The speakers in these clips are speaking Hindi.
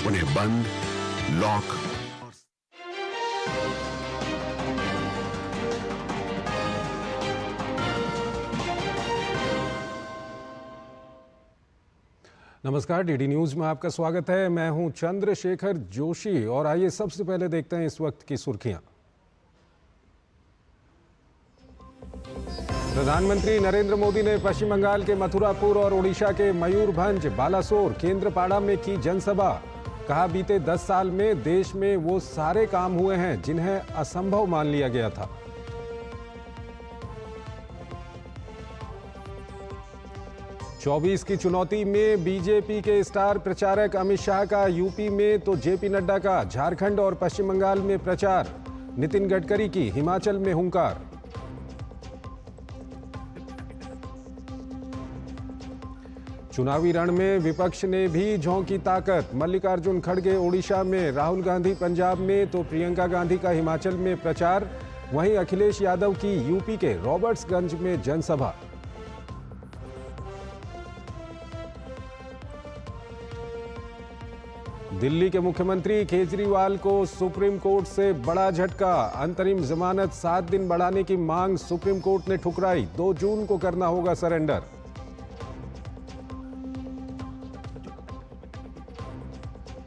उन्हें बंद, लॉक नमस्कार, डीडी न्यूज में आपका स्वागत है। मैं हूं चंद्रशेखर जोशी और आइए सबसे पहले देखते हैं इस वक्त की सुर्खियां। प्रधानमंत्री नरेंद्र मोदी ने पश्चिम बंगाल के मथुरापुर और ओडिशा के मयूरभंज, बालासोर, केंद्रपाड़ा में की जनसभा। कहा, बीते 10 साल में देश में वो सारे काम हुए हैं जिन्हें असंभव मान लिया गया था। चौबीस की चुनौती में बीजेपी के स्टार प्रचारक अमित शाह का यूपी में तो जेपी नड्डा का झारखंड और पश्चिम बंगाल में प्रचार। नितिन गडकरी की हिमाचल में हुंकार। चुनावी रण में विपक्ष ने भी झोंकी ताकत। मल्लिकार्जुन खड़गे ओडिशा में, राहुल गांधी पंजाब में तो प्रियंका गांधी का हिमाचल में प्रचार। वहीं अखिलेश यादव की यूपी के रॉबर्ट्सगंज में जनसभा। दिल्ली के मुख्यमंत्री केजरीवाल को सुप्रीम कोर्ट से बड़ा झटका। अंतरिम जमानत 7 दिन बढ़ाने की मांग सुप्रीम कोर्ट ने ठुकराई। 2 जून को करना होगा सरेंडर।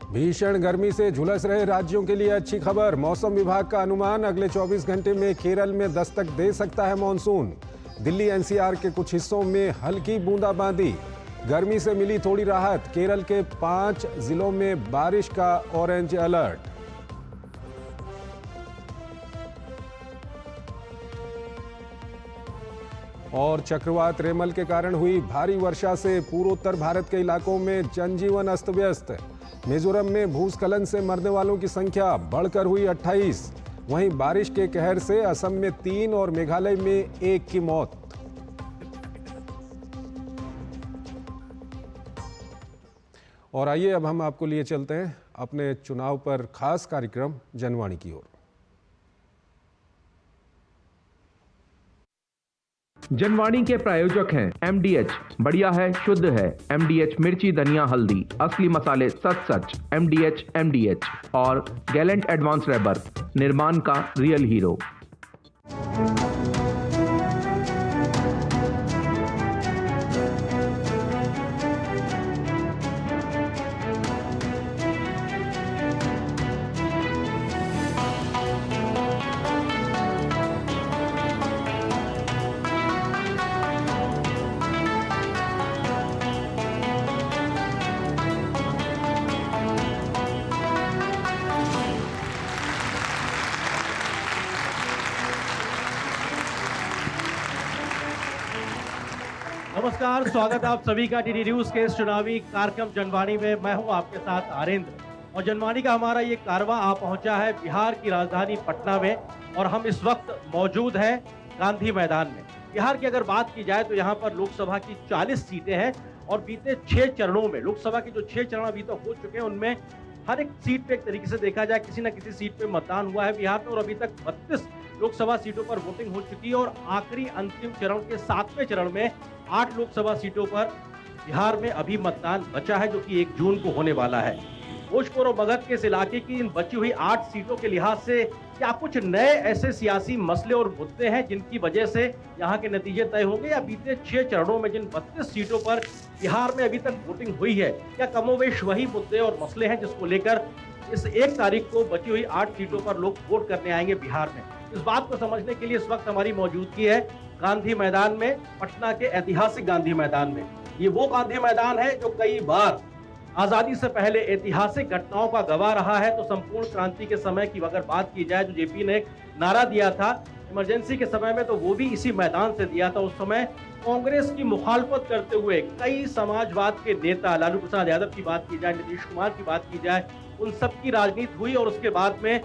भीषण गर्मी से झुलस रहे राज्यों के लिए अच्छी खबर। मौसम विभाग का अनुमान, अगले 24 घंटे में केरल में दस्तक दे सकता है मॉनसून। दिल्ली एनसीआर के कुछ हिस्सों में हल्की बूंदाबांदी। गर्मी से मिली थोड़ी राहत। केरल के 5 जिलों में बारिश का ऑरेंज अलर्ट। और चक्रवात रेमल के कारण हुई भारी वर्षा से पूर्वोत्तर भारत के इलाकों में जनजीवन अस्त व्यस्त। मिजोरम में भूस्खलन से मरने वालों की संख्या बढ़कर हुई 28। वहीं बारिश के कहर से असम में 3 और मेघालय में 1 की मौत। और आइए अब हम आपको लिए चलते हैं अपने चुनाव पर खास कार्यक्रम जनवाणी की ओर। जनवाणी के प्रायोजक हैं MDH, बढ़िया है, शुद्ध है। MDH मिर्ची, धनिया, हल्दी, असली मसाले सच। MDH और गैलेंट एडवांस रबर, निर्माण का रियल हीरो। नमस्कार, स्वागत है आप सभी का डीडी न्यूज के इस चुनावी कार्यक्रम जनवाणी में। मैं हूं आपके साथ आरेंद्र और जनवाणी का हमारा ये कारवां आ पहुंचा है बिहार की राजधानी पटना में और हम इस वक्त मौजूद हैं गांधी मैदान में। बिहार की अगर बात की जाए तो यहाँ पर लोकसभा की 40 सीटें हैं और बीते 6 चरणों में लोकसभा के जो 6 चरण अभी तक हो चुके हैं उनमें हर एक सीट पे एक तरीके से देखा जाए किसी न किसी सीट पे मतदान हुआ है बिहार में और अभी तक 32 लोकसभा सीटों पर वोटिंग हो चुकी है और आखिरी अंतिम चरण के 7वें चरण में 8 लोकसभा सीटों पर बिहार में अभी मतदान बचा है जो कि 1 जून को होने वाला है। भोजपुर और मगध के इस इलाके की इन बची हुई 8 सीटों के लिहाज से क्या कुछ नए ऐसे सियासी मसले और मुद्दे हैं जिनकी वजह से यहाँ के नतीजे तय होंगे या बीते 6 चरणों में जिन 32 सीटों पर बिहार में अभी तक वोटिंग हुई है क्या कमोवेश वही मुद्दे और मसले हैं जिसको लेकर इस 1 तारीख को बची हुई 8 सीटों पर लोग वोट करने आएंगे बिहार में। इस बात को समझने के लिए इस वक्त हमारी मौजूदगी है गांधी मैदान में, पटना के ऐतिहासिक गांधी मैदान में। ये वो गांधी मैदान है जो कई बार आजादी से पहले ऐतिहासिक घटनाओं का गवाह रहा है। तो संपूर्ण क्रांति के समय की अगर बात की जाए तो जेपी ने एक नारा दिया था इमरजेंसी के समय में, तो वो भी इसी मैदान से दिया था। उस समय कांग्रेस की मुखालफत करते हुए कई समाजवाद के नेता, लालू प्रसाद यादव की बात की जाए, नीतीश कुमार की बात की जाए, उन सब की राजनीति हुई और उसके बाद में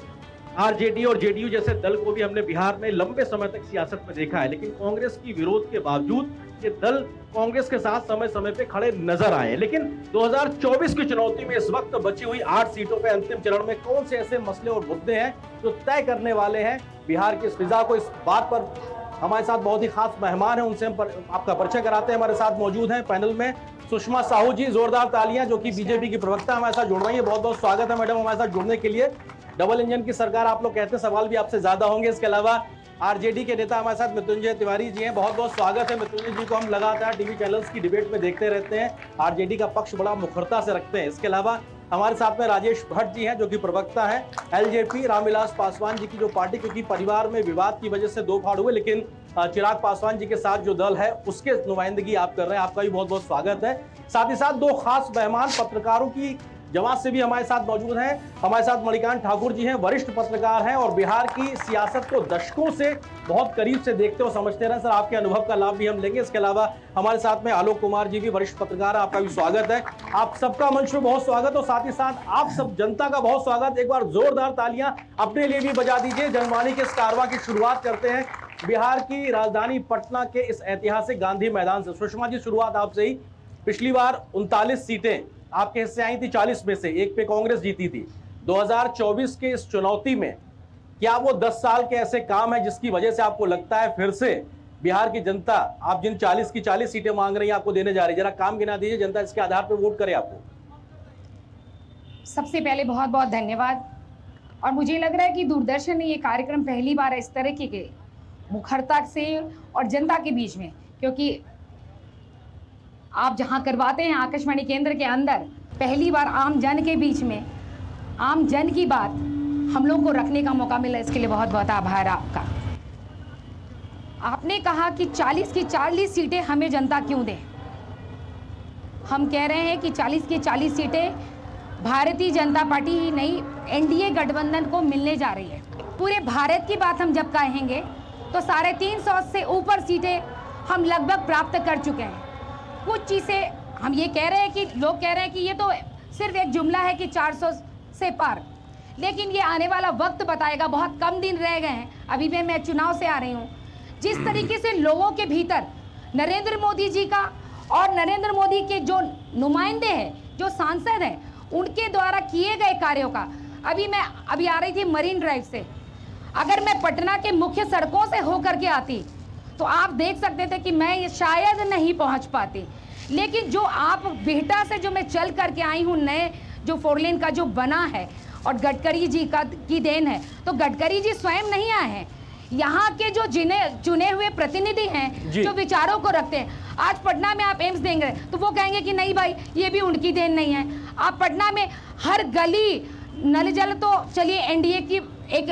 आरजेडी और जेडीयू जैसे दल को भी हमने बिहार में लंबे समय तक सियासत में देखा है। लेकिन कांग्रेस की विरोध के बावजूद ये दल कांग्रेस के साथ समय समय पे खड़े नजर आए। लेकिन 2024 की चुनौती में इस वक्त बची हुई 8 सीटों पे अंतिम चरण में कौन से ऐसे मसले और मुद्दे हैं जो तय करने वाले हैं बिहार की इस फिजा को, इस बात पर हमारे साथ बहुत ही खास मेहमान हैं, उनसे हम आपका परिचय कराते हैं। हमारे साथ मौजूद हैं पैनल में सुषमा साहू जी, जोरदार तालियां, जो कि बीजेपी की प्रवक्ता हमारे साथ जुड़ रही है। बहुत बहुत स्वागत है मैडम हमारे साथ जुड़ने के लिए। डबल इंजन की सरकार आप लोग कहते हैं, सवाल भी आपसे ज्यादा होंगे। इसके अलावा आरजेडी के नेता हमारे साथ मृत्युंजय तिवारी जी हैं। बहुत बहुत स्वागत है मृत्युंजय जी को, हम लगातार टीवी चैनल्स की डिबेट में देखते रहते हैं, आरजेडी का पक्ष बड़ा मुखरता से रखते हैं। इसके अलावा हमारे साथ में राजेश भट्ट जी हैं, जो कि प्रवक्ता हैं एलजेपी, रामविलास पासवान जी की जो पार्टी, क्योंकि परिवार में विवाद की वजह से दो फाड़ हुए, लेकिन चिराग पासवान जी के साथ जो दल है उसके नुमाइंदगी आप कर रहे हैं। आपका भी बहुत बहुत स्वागत है। साथ ही साथ दो खास मेहमान पत्रकारों की जमात से भी हमारे साथ मौजूद हैं। हमारे साथ मणिकांत ठाकुर जी हैं, वरिष्ठ पत्रकार हैं और बिहार की सियासत को दशकों से बहुत करीब से देखते और समझते रहे। सर, आपके अनुभव का लाभ भी हम लेंगे। इसके अलावा हमारे साथ में आलोक कुमार जी भी वरिष्ठ पत्रकार है, आपका भी स्वागत है। आप सबका मंच में बहुत स्वागत और साथ ही साथ आप सब जनता का बहुत स्वागत। एक बार जोरदार तालियां अपने लिए भी बजा दीजिए। जनवाणी के इस कारवां की शुरुआत करते हैं बिहार की राजधानी पटना के इस ऐतिहासिक गांधी मैदान से। सुषमा जी, शुरुआत आपसे ही। पिछली बार 39 सीटें आपके हिस्से आई थी, 40 में से एक पे कांग्रेस जीती थी। 2024 के इस चुनौती में क्या वो 10 साल के ऐसे काम है जिसकी वजह से आपको लगता है फिर से बिहार की जनता, आप जिन 40 की 40 सीटें मांग रही हैं, आपको देने जा रही है? जरा काम गिना दीजिए, जनता इसके आधार पर वोट करे आपको। सबसे पहले बहुत बहुत धन्यवाद। और मुझे लग रहा है कि दूरदर्शन ने ये कार्यक्रम पहली बार इस तरह के मुखरता से और जनता के बीच में, क्योंकि आप जहां करवाते हैं आकाशवाणी केंद्र के अंदर, पहली बार आम जन के बीच में आम जन की बात हम लोग को रखने का मौका मिला। इसके लिए बहुत बहुत आभार आपका। आपने कहा कि 40 की 40 सीटें हमें जनता क्यों दे। हम कह रहे हैं कि 40 की 40 सीटें भारतीय जनता पार्टी ही नहीं, एनडीए गठबंधन को मिलने जा रही है। पूरे भारत की बात हम जब कहेंगे तो 350 से ऊपर सीटें हम लगभग प्राप्त कर चुके हैं। कुछ चीज़ें हम ये कह रहे हैं कि लोग कह रहे हैं कि ये तो सिर्फ एक जुमला है कि 400 से पार, लेकिन ये आने वाला वक्त बताएगा। बहुत कम दिन रह गए हैं, अभी भी मैं चुनाव से आ रही हूँ। जिस तरीके से लोगों के भीतर नरेंद्र मोदी जी का और नरेंद्र मोदी के जो नुमाइंदे हैं, जो सांसद हैं, उनके द्वारा किए गए कार्यों का, अभी आ रही थी मरीन ड्राइव से, अगर मैं पटना के मुख्य सड़कों से होकर के आती तो आप देख सकते थे कि मैं ये शायद नहीं पहुंच पाती। लेकिन जो आप बिहटा से जो मैं चल करके आई हूँ, नए जो 4 लेन का जो बना है और गडकरी जी की देन है, तो गडकरी जी स्वयं नहीं आए हैं, यहाँ के जो चुने हुए प्रतिनिधि हैं जो विचारों को रखते हैं। आज पटना में आप एम्स देंगे तो वो कहेंगे कि नहीं भाई, ये भी उनकी देन नहीं है। आप पटना में हर गली नल जल तो चलिए एनडीए की एक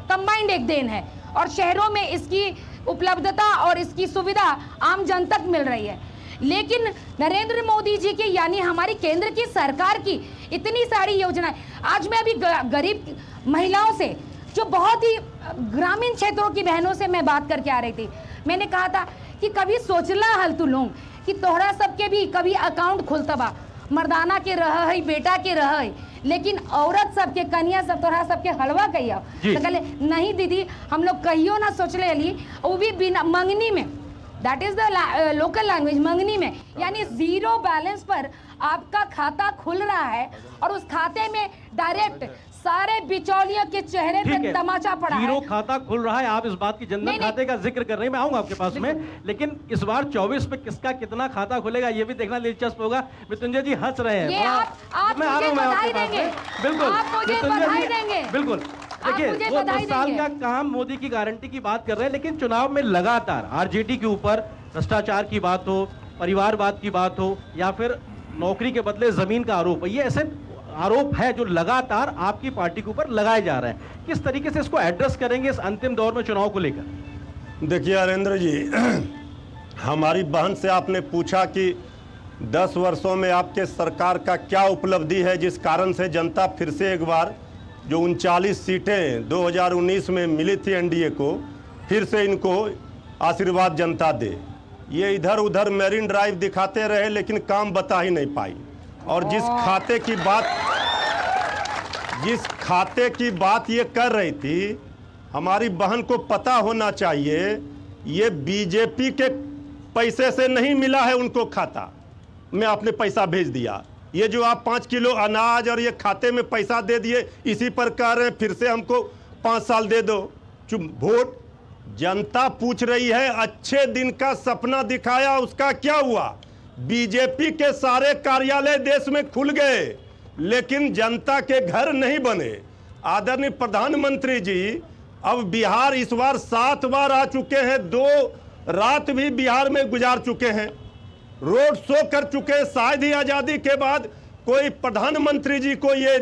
कंबाइंड एक देन है, और शहरों में इसकी उपलब्धता और इसकी सुविधा आम जन तक मिल रही है। लेकिन नरेंद्र मोदी जी की यानी हमारी केंद्र की सरकार की इतनी सारी योजनाएं, आज मैं अभी गरीब महिलाओं से, जो बहुत ही ग्रामीण क्षेत्रों की बहनों से मैं बात करके आ रही थी, मैंने कहा था कि कभी सोचला हल तू लोग कि तोहरा सबके भी कभी अकाउंट खुलता बा, मर्दाना के रह है, बेटा के रह है, लेकिन औरत सबके, कन्या सब, तोहरा सबके हलवा कहिया। तो कहले नहीं दीदी, हम लोग कहियो ना सोचले अली, वो भी बिना मंगनी में, that is the local language, मंगनी में, यानी 0 बैलेंस पर आपका खाता खुल रहा है और उस खाते में डायरेक्ट सारे बिचौलियों के चेहरे पे तमाचा पड़ा है। 0 खाता खुल रहा है। आप इस बात की जनधन खाते का जिक्र कर रहे हैं, मैं आऊंगा आपके पास में, लेकिन इस बार 24 पे किसका कितना खाता खुलेगा ये भी देखना दिलचस्प होगा। मृत्युंजय जी हंस रहे हैं, आप मुझे बधाई देंगे, बिल्कुल आप मुझे बधाई देंगे, बिल्कुल। देखिए, वो 10 साल का काम मोदी की गारंटी की बात कर रहे हैं, लेकिन चुनाव में लगातार आरजेडी के ऊपर भ्रष्टाचार की बात हो, परिवारवाद की बात हो, या फिर नौकरी के बदले जमीन का आरोप, ये ऐसे आरोप है जो लगातार आपकी पार्टी के ऊपर लगाए जा रहे हैं। किस तरीके से इसको एड्रेस करेंगे इस अंतिम दौर में चुनाव को लेकर? देखिए अरेंद्र जी, हमारी बहन से आपने पूछा कि 10 वर्षों में आपके सरकार का क्या उपलब्धि है जिस कारण से जनता फिर से एक बार जो 39 सीटें 2019 में मिली थी एनडीए को, फिर से इनको आशीर्वाद जनता दे। ये इधर उधर मैरीन ड्राइव दिखाते रहे लेकिन काम बता ही नहीं पाई। और जिस खाते की बात ये कर रही थी, हमारी बहन को पता होना चाहिए, ये बीजेपी के पैसे से नहीं मिला है उनको खाता में आपने पैसा भेज दिया। ये जो आप 5 किलो अनाज और ये खाते में पैसा दे दिए, इसी पर कह रहे हैं फिर से हमको 5 साल दे दो। चुप, वोट जनता पूछ रही है, अच्छे दिन का सपना दिखाया, उसका क्या हुआ? बीजेपी के सारे कार्यालय देश में खुल गए, लेकिन जनता के घर नहीं बने। आदरणीय प्रधानमंत्री जी, अब बिहार इस बार 7 बार आ चुके हैं, 2 रात भी बिहार में गुजार चुके हैं, रोड शो कर चुके हैं। शायद ही आजादी के बाद कोई प्रधानमंत्री जी को ये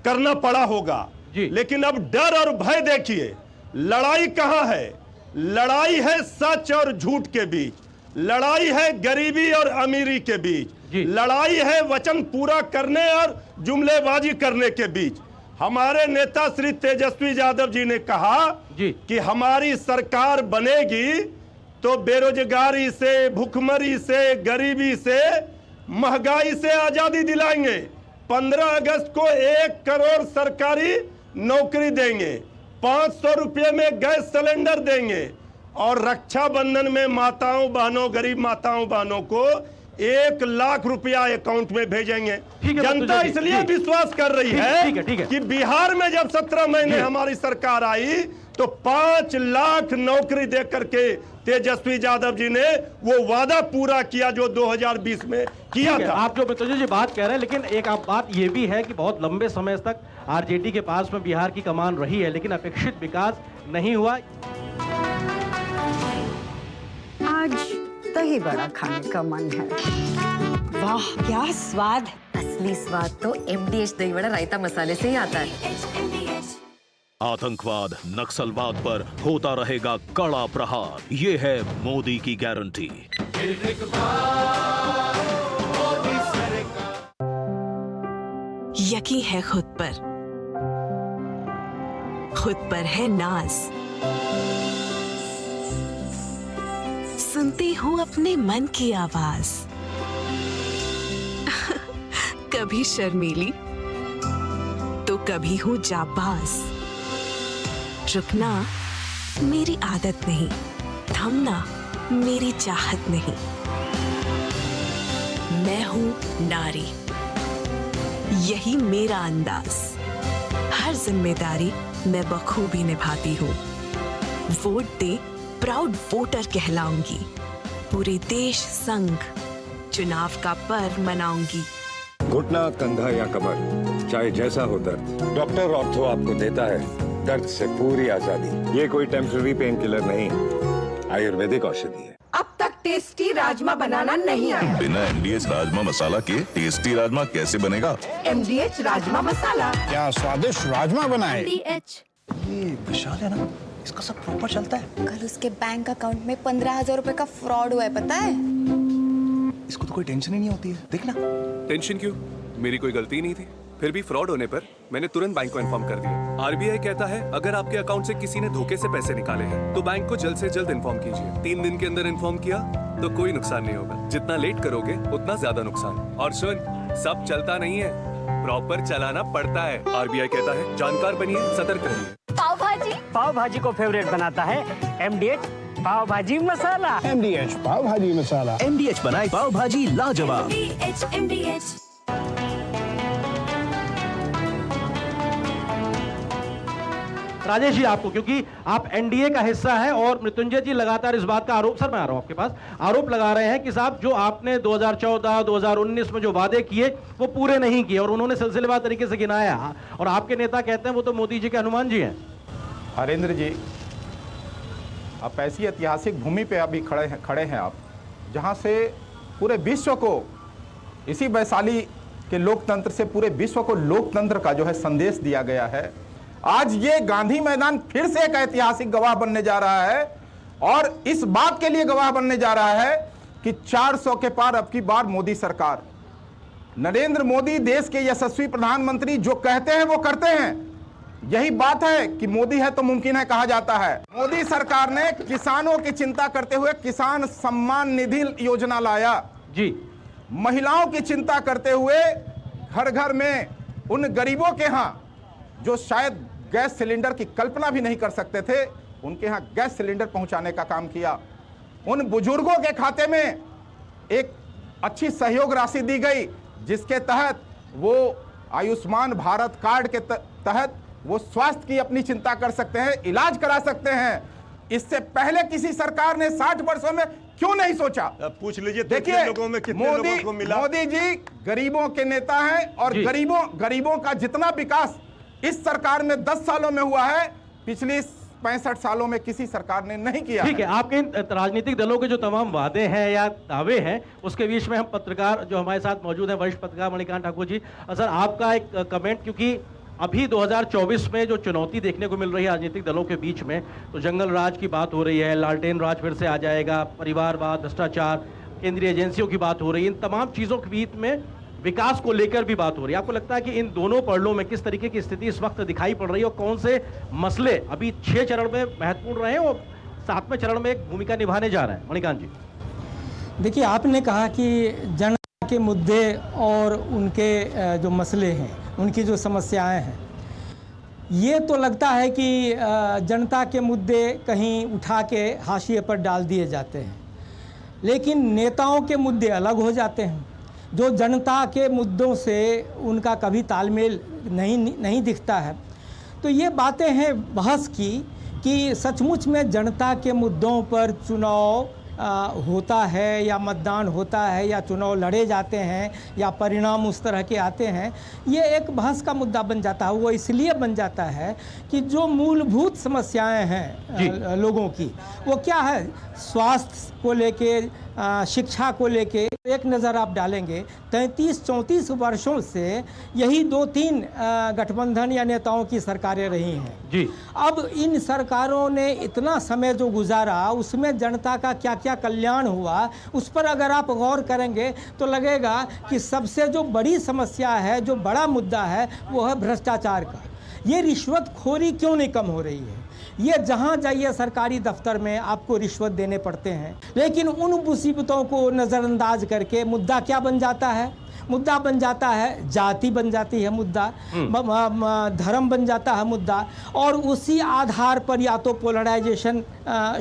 करना पड़ा होगा जी। लेकिन अब डर और भय देखिए, लड़ाई कहां है? लड़ाई है सच और झूठ के बीच, लड़ाई है गरीबी और अमीरी के बीच, लड़ाई है वचन पूरा करने और जुमलेबाजी करने के बीच। हमारे नेता श्री तेजस्वी यादव जी ने कहा कि हमारी सरकार बनेगी तो बेरोजगारी से, भूखमरी से, गरीबी से, महंगाई से आजादी दिलाएंगे। 15 अगस्त को 1 करोड़ सरकारी नौकरी देंगे, 500 रुपये में गैस सिलेंडर देंगे और रक्षाबंधन में माताओं बहनों, गरीब माताओं बहनों को 1 लाख रुपया अकाउंट में भेजेंगे। जनता इसलिए विश्वास कर रही है कि बिहार में जब 17 महीने हमारी सरकार आई तो 5 लाख नौकरी दे करके तेजस्वी यादव जी ने वो वादा पूरा किया जो 2020 में किया था। आप जो मित्रों जी बात कह रहे हैं, लेकिन एक आप बात ये भी है कि बहुत लंबे समय तक आरजेडी के पास में बिहार की कमान रही है, लेकिन अपेक्षित विकास नहीं हुआ। आज दही बड़ा खाने का मन है। वाह क्या स्वाद! असली स्वाद तो MDH दही बड़ा रायता मसाले से ही आता है। आतंकवाद, नक्सलवाद पर होता रहेगा कड़ा प्रहार, ये है मोदी की गारंटी। यकीन है खुद पर है नाज। सुनती हूँ अपने मन की आवाज। कभी शर्मीली तो कभी हूँ जाबाज। रुकना मेरी आदत नहीं, थमना मेरी चाहत नहीं। मैं हूँ नारी, यही मेरा अंदाज। हर जिम्मेदारी मैं बखूबी निभाती हूँ। वोट दे प्राउड वोटर कहलाऊंगी। पूरे देश संग चुनाव का पर्व मनाऊंगी। घुटना, कंधा या कमर, चाहे जैसा हो दर्द, डॉक्टर ऑर्थो आपको देता है दर्द से पूरी आजादी। ये कोई टेम्पररी पेन किलर नहीं, आयुर्वेदिक औषधि है। अब तक टेस्टी राजमा बनाना नहीं आया। बिना MDH राजमा मसाला के टेस्टी राजमा कैसे बनेगा? MDH राजमा मसाला। क्या स्वादिष्ट राजमा बनाए। MDH। ये विशाल है ना, इसका सब प्रॉपर चलता है। कल उसके बैंक अकाउंट में 15,000 रुपए का फ्रॉड हुआ है, पता है? इसको तो कोई टेंशन ही नहीं होती है, देखना। टेंशन क्यों? मेरी कोई गलती नहीं थी। फिर भी फ्रॉड होने पर मैंने तुरंत बैंक को इन्फॉर्म कर दिया। RBI कहता है अगर आपके अकाउंट से किसी ने धोखे से पैसे निकाले हैं तो बैंक को जल्द से जल्द इन्फॉर्म कीजिए। 3 दिन के अंदर इन्फॉर्म किया तो कोई नुकसान नहीं होगा। जितना लेट करोगे उतना ज्यादा नुकसान। और सुन, सब चलता नहीं है, प्रॉपर चलाना पड़ता है। RBI कहता है जानकार बनिए, सतर्क रहिए। पाव भाजी को फेवरेट बनाता है MDH पाव भाजी मसाला। MDH पाव भाजी मसाला। MDH बनाए पाव भाजी लाजवाब। MDH। राजेश जी, आपको, क्योंकि आप NDA का हिस्सा है और मृत्युंजय जी लगातार इस बात का आरोप, सर मैं आ रहा हूं आपके पास, आरोप लगा रहे हैं कि साहब जो आपने 2014, 2019 में जो वादे किए वो पूरे नहीं किए, और उन्होंने सिलसिलेवार तरीके से गिनाया, और आपके नेता कहते हैं वो तो मोदी जी के हनुमान जी हैं। हरेंद्र जी, आप ऐसी ऐतिहासिक भूमि पे अभी खड़े हैं आप, जहां से पूरे विश्व को, इसी वैशाली के लोकतंत्र से पूरे विश्व को लोकतंत्र का जो है संदेश दिया गया है। आज ये गांधी मैदान फिर से एक ऐतिहासिक गवाह बनने जा रहा है, और इस बात के लिए गवाह बनने जा रहा है कि 400 के पार अब की बार मोदी सरकार। नरेंद्र मोदी देश के यशस्वी प्रधानमंत्री, जो कहते हैं वो करते हैं। यही बात है कि मोदी है तो मुमकिन है कहा जाता है। मोदी सरकार ने किसानों की चिंता करते हुए किसान सम्मान निधि योजना लाया जी। महिलाओं की चिंता करते हुए घर घर में उन गरीबों के यहाँ जो शायद गैस सिलेंडर की कल्पना भी नहीं कर सकते थे, उनके यहाँ गैस सिलेंडर पहुंचाने का काम किया। उन बुजुर्गों के खाते में एक अच्छी सहयोग राशि दी गई, जिसके तहत वो आयुष्मान भारत कार्ड के तहत वो स्वास्थ्य की अपनी चिंता कर सकते हैं, इलाज करा सकते हैं। इससे पहले किसी सरकार ने 60 वर्षों में क्यों नहीं सोचा? पूछ लीजिए देखिए लोगों में कितने लोगों को मिला। मोदी जी गरीबों के नेता हैं और गरीबों का जितना विकास इस सरकार में 10 सालों में हुआ है, पिछली 65 सालों में किसी सरकार ने नहीं किया। ठीक है, आपके इन राजनीतिक दलों के जो तमाम वादे हैं या दावे हैं, उसके बीच में हम पत्रकार जो हमारे साथ मौजूद हैं, वरिष्ठ पत्रकार मणिकांत ठाकुर जी, सर आपका एक कमेंट, क्योंकि अभी 2024 में जो चुनौती देखने को मिल रही है राजनीतिक दलों के बीच में, तो जंगल राज की बात हो रही है, लालटेन राज फिर से आ जाएगा, परिवारवाद, भ्रष्टाचार, केंद्रीय एजेंसियों की बात हो रही है, इन तमाम चीज़ों के बीच में विकास को लेकर भी बात हो रही है। आपको लगता है कि इन दोनों पड़लों में किस तरीके की स्थिति इस वक्त दिखाई पड़ रही है और कौन से मसले अभी 6 चरण में महत्वपूर्ण रहे और 7वें चरण में एक भूमिका निभाने जा रहे हैं? मणिकांत जी, देखिए, आपने कहा कि जनता के मुद्दे और उनके जो मसले हैं, उनकी जो समस्याएं हैं, ये तो लगता है कि जनता के मुद्दे कहीं उठा के हाशिए पर डाल दिए जाते हैं, लेकिन नेताओं के मुद्दे अलग हो जाते हैं। जो जनता के मुद्दों से उनका कभी तालमेल नहीं दिखता है। तो ये बातें हैं बहस की कि सचमुच में जनता के मुद्दों पर चुनाव होता है या मतदान होता है या चुनाव लड़े जाते हैं या परिणाम उस तरह के आते हैं, ये एक बहस का मुद्दा बन जाता है। वो इसलिए बन जाता है कि जो मूलभूत समस्याएं हैं लोगों की, वो क्या है, स्वास्थ्य को लेके, शिक्षा को लेके। एक नज़र आप डालेंगे 33-34 वर्षों से यही 2-3 गठबंधन या नेताओं की सरकारें रही हैं जी। अब इन सरकारों ने इतना समय जो गुजारा, उसमें जनता का क्या क्या कल्याण हुआ, उस पर अगर आप गौर करेंगे तो लगेगा कि सबसे जो बड़ी समस्या है, जो बड़ा मुद्दा है, वो है भ्रष्टाचार का। ये रिश्वतखोरी क्यों नहीं कम हो रही है? ये जहाँ जाइए सरकारी दफ्तर में आपको रिश्वत देने पड़ते हैं, लेकिन उन मुसीबतों को नज़रअंदाज करके मुद्दा क्या बन जाता है? मुद्दा बन जाता है जाति, बन जाती है मुद्दा, धर्म बन जाता है मुद्दा, और उसी आधार पर या तो पोलराइजेशन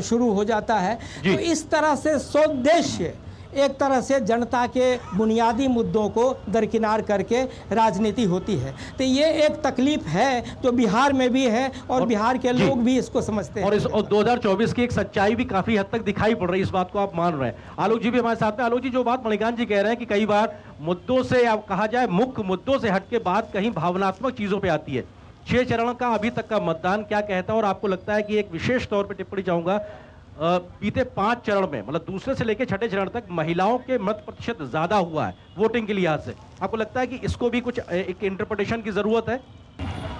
शुरू हो जाता है। तो इस तरह से स्वोद्देश्य एक तरह से जनता के बुनियादी मुद्दों को दरकिनार करके राजनीति होती है। तो ये एक तकलीफ है जो बिहार में भी है और बिहार के लोग भी इसको समझते हैं। और इस 2024 की एक सच्चाई भी काफी हद तक दिखाई पड़ रही है, इस बात को आप मान रहे हैं। आलोक जी भी हमारे साथ में। आलोक जी, जो बात मणिकांत जी कह रहे हैं कि कई बार मुद्दों से, आप कहा जाए मुख्य मुद्दों से हट के बात कहीं भावनात्मक चीजों पर आती है। 6 चरण का अभी तक का मतदान क्या कहता है, और आपको लगता है कि एक विशेष तौर पर टिप्पणी चाहूंगा, बीते 5 चरण में, मतलब दूसरे से लेकर 6ठे चरण तक महिलाओं के मत प्रतिशत ज्यादा हुआ है वोटिंग के लिहाज से। आपको लगता है कि इसको भी कुछ एक इंटरप्रिटेशन की जरूरत है?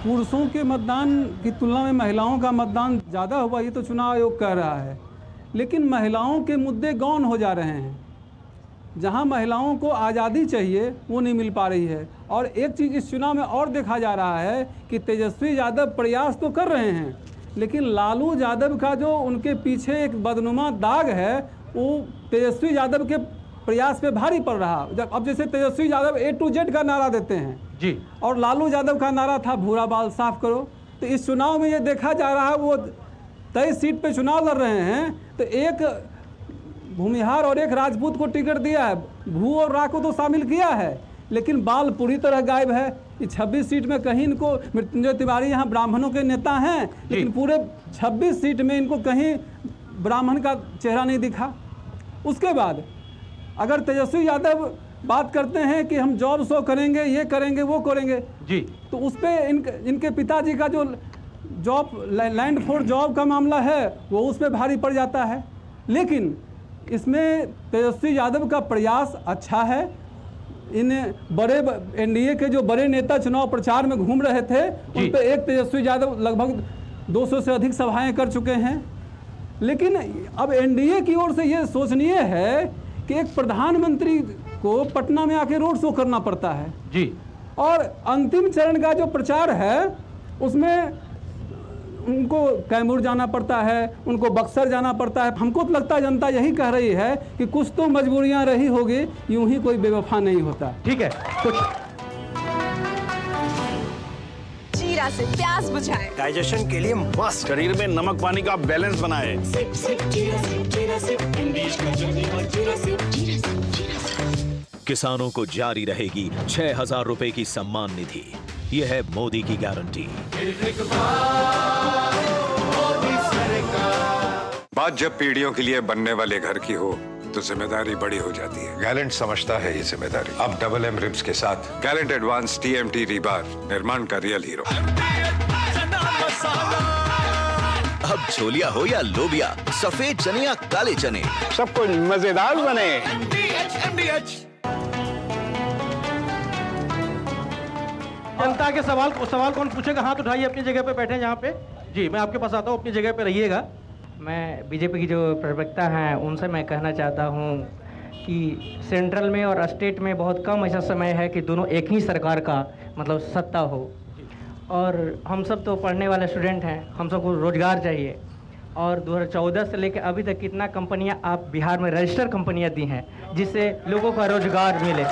पुरुषों के मतदान की तुलना में महिलाओं का मतदान ज़्यादा हुआ, ये तो चुनाव आयोग कह रहा है, लेकिन महिलाओं के मुद्दे गौण हो जा रहे हैं। जहां महिलाओं को आज़ादी चाहिए वो नहीं मिल पा रही है। और एक चीज़ इस चुनाव में और देखा जा रहा है कि तेजस्वी यादव प्रयास तो कर रहे हैं, लेकिन लालू यादव का जो उनके पीछे एक बदनुमा दाग है, वो तेजस्वी यादव के प्रयास पे भारी पड़ रहा। जब अब जैसे Tejashwi Yadav A to Z का नारा देते हैं जी, और लालू यादव का नारा था भूरा बाल साफ करो, तो इस चुनाव में ये देखा जा रहा है वो 23 सीट पे चुनाव लड़ रहे हैं, तो एक भूमिहार और एक राजपूत को टिकट दिया है, भू और रा को तो शामिल किया है, लेकिन बाल पूरी तरह गायब है। 26 सीट में कहीं इनको, मृत्युंजय तिवारी यहाँ ब्राह्मणों के नेता हैं, लेकिन पूरे 26 सीट में इनको कहीं ब्राह्मण का चेहरा नहीं दिखा। उसके बाद अगर तेजस्वी यादव बात करते हैं कि हम जॉब शो करेंगे, ये करेंगे, वो करेंगे जी, तो उस पर इनके पिताजी का जो जॉब, लैंड फॉर जॉब का मामला है, वो उस पर भारी पड़ जाता है। लेकिन इसमें तेजस्वी यादव का प्रयास अच्छा है। इन बड़े एनडीए के जो बड़े नेता चुनाव प्रचार में घूम रहे थे, उन पे एक तेजस्वी यादव लगभग 200 से अधिक सभाएं कर चुके हैं। लेकिन अब एनडीए की ओर से ये सोचनीय है कि एक प्रधानमंत्री को पटना में आके रोड शो करना पड़ता है जी, और अंतिम चरण का जो प्रचार है उसमें उनको कैमूर जाना पड़ता है, उनको बक्सर जाना पड़ता है। हमको तो लगता है जनता यही कह रही है कि कुछ तो मजबूरियां रही होगी, यूं ही कोई बेवफा नहीं होता। ठीक है, कुछ जीरा से प्यास बुझाए, डाइजेशन के लिए मस्त, शरीर में नमक पानी का बैलेंस बनाए। किसानों को जारी रहेगी 6,000 रुपए की सम्मान निधि। यह है मोदी की गारंटी। बात जब पीढ़ियों के लिए बनने वाले घर की हो तो जिम्मेदारी बड़ी हो जाती है। गैलेंट समझता है ये जिम्मेदारी। अब डबल एम रिब्स के साथ गैलेंट एडवांस TMT रीबार, निर्माण का रियल हीरो। अब छोलिया हो या लोबिया, सफेद चने या काले चने, सब कुछ मजेदार बने। जनता के सवाल कौन पूछेगा? हाथ उठाइए, अपनी जगह पे बैठे जहाँ पे। जी, मैं आपके पास आता हूँ, अपनी जगह पे रहिएगा। मैं बीजेपी की जो प्रवक्ता हैं उनसे मैं कहना चाहता हूँ कि सेंट्रल में और स्टेट में बहुत कम ऐसा समय है कि दोनों एक ही सरकार का मतलब सत्ता हो। और हम सब तो पढ़ने वाले स्टूडेंट हैं, हम सबको रोज़गार चाहिए। और 2014 से लेकर अभी तक कितना कंपनियां आप बिहार में रजिस्टर कंपनियां दी हैं जिससे लोगों का रोज़गार मिले,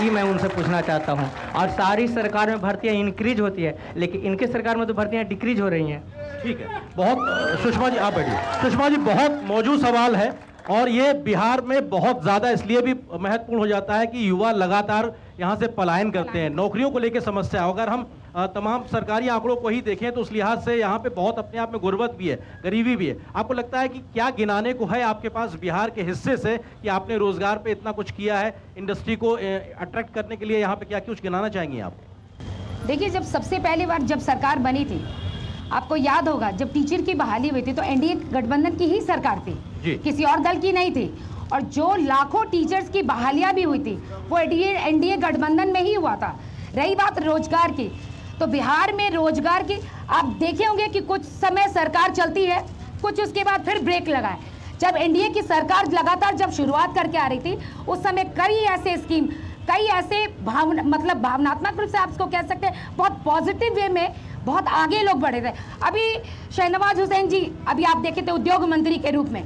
ये मैं उनसे पूछना चाहता हूं। और सारी सरकार में भर्तियां इंक्रीज होती है, लेकिन इनके सरकार में तो भर्तियां डिक्रीज हो रही हैं। ठीक है, बहुत सुषमा जी आप बैठिए। सुषमा जी, बहुत मौजूद सवाल है और ये बिहार में बहुत ज़्यादा इसलिए भी महत्वपूर्ण हो जाता है कि युवा लगातार यहाँ से पलायन करते हैं, नौकरियों को लेकर समस्या। अगर हम तमाम सरकारी आंकड़ों को ही देखें तो उस लिहाज से यहाँ पे बहुत अपने आप में गुर्बत भी है, गरीबी भी है। आपको लगता है कि क्या गिनाने को है आपके पास बिहार के हिस्से से कि आपने रोजगार पे इतना कुछ किया है, इंडस्ट्री को अट्रैक्ट करने के लिए यहाँ पे क्या कुछ गिनाना चाहेंगे आप? देखिए, जब सबसे पहली बार जब सरकार बनी थी, आपको याद होगा जब टीचर की बहाली हुई थी तो एनडीए गठबंधन की ही सरकार थी, किसी और दल की नहीं थी। और जो लाखों टीचर्स की बहालियां भी हुई थी वो एनडीए गठबंधन में ही हुआ था। रही बात रोजगार की, तो बिहार में रोजगार की आप देखे होंगे कि कुछ समय सरकार चलती है, कुछ उसके बाद फिर ब्रेक लगा है। जब एनडीए की सरकार लगातार जब शुरुआत करके आ रही थी उस समय कई ऐसे स्कीम, कई ऐसे भावनात्मक रूप से आप इसको कह सकते हैं बहुत पॉजिटिव वे में बहुत आगे लोग बढ़े थे। अभी शहनवाज हुसैन जी अभी आप देखे थे उद्योग मंत्री के रूप में,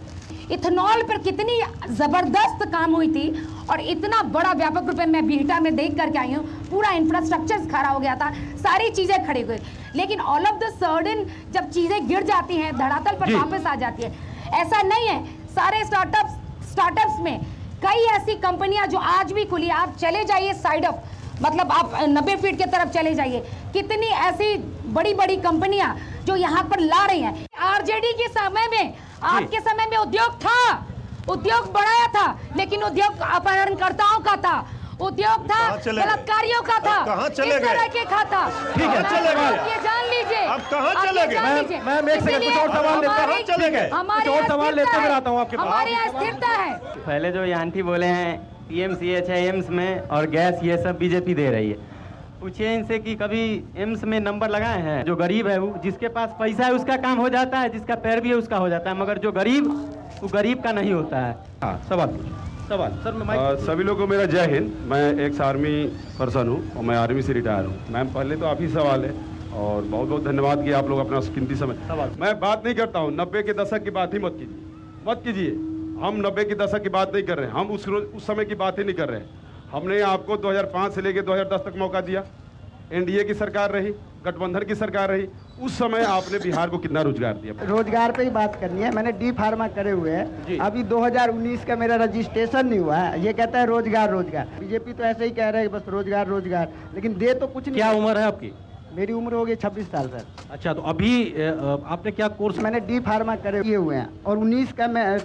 इथेनॉल पर कितनी जबरदस्त काम हुई थी और इतना बड़ा व्यापक रूप में मैं बीहटा में देख करके आई हूँ, पूरा इंफ्रास्ट्रक्चर खड़ा हो गया था, सारी चीजें खड़ी हुई। लेकिन ऑल ऑफ द सडन जब चीजें गिर जाती हैं, धरातल पर वापस आ जाती है। ऐसा नहीं है, सारे स्टार्टअप्स में कई ऐसी कंपनियां जो आज भी खुली, आप चले जाइए साइड ऑफ मतलब आप 90 फीट की तरफ चले जाइए, कितनी ऐसी बड़ी बड़ी कंपनियां जो यहाँ पर ला रही हैं। आरजेडी के समय में, आपके समय में उद्योग था, उद्योग बढ़ाया था, लेकिन उद्योग अपहरणकर्ताओं का था, उद्योग था बलात्कारियों का था, इस तरह के खाता। ठीक है, चले गए, ये जान लीजिए। अब कहाँ चले गए? मैं एक सेकंड, कुछ और सवाल लेते हैं, चले गए, कुछ और सवाल लेते हुए आता हूँ आपके पास। हमारे यहाँ स्थिरता है। पहले जो ये आंटी बोले हैं PMCH है एम्स में और गैस, ये सब बीजेपी दे रही है। पूछिए इनसे कि कभी एम्स में नंबर लगाए हैं? जो गरीब है, वो जिसके पास पैसा है उसका काम हो जाता है, जिसका पैर भी है उसका हो जाता है, मगर जो गरीब, वो गरीब का नहीं होता है। हाँ, सवाल सर मैं सभी लोगों को मेरा जय हिंद। मैं एक्स आर्मी पर्सन हूँ और मैं आर्मी से रिटायर हूँ। मैम, पहले तो आप ही सवाल है और बहुत बहुत धन्यवाद कि आप लोग अपना कीमती समय। मैं बात नहीं करता हूँ 90 के दशक की बात ही मत कीजिए। हम 90 के दशक की बात नहीं कर रहे हैं, हम उस समय की बात ही नहीं कर रहे हैं। हमने आपको 2005 से लेकर 2010 तक मौका दिया, एनडीए की सरकार रही, गठबंधन की सरकार रही, उस समय आपने बिहार को कितना रोजगार दिया? रोजगार पे ही बात करनी है। मैंने डी फार्मा करे हुए हैं, अभी 2019 का मेरा रजिस्ट्रेशन नहीं हुआ है। ये कहता है रोजगार रोजगार, बीजेपी तो ऐसे ही कह रहे हैं बस रोजगार रोजगार, लेकिन दे तो कुछ नहीं। क्या उम्र है आपकी? मेरी उम्र हो गई 26 साल सर। अच्छा, तो अभी आपने क्या कोर्स? मैंने डी फार्मा करे हुए हैं और 19 का मैं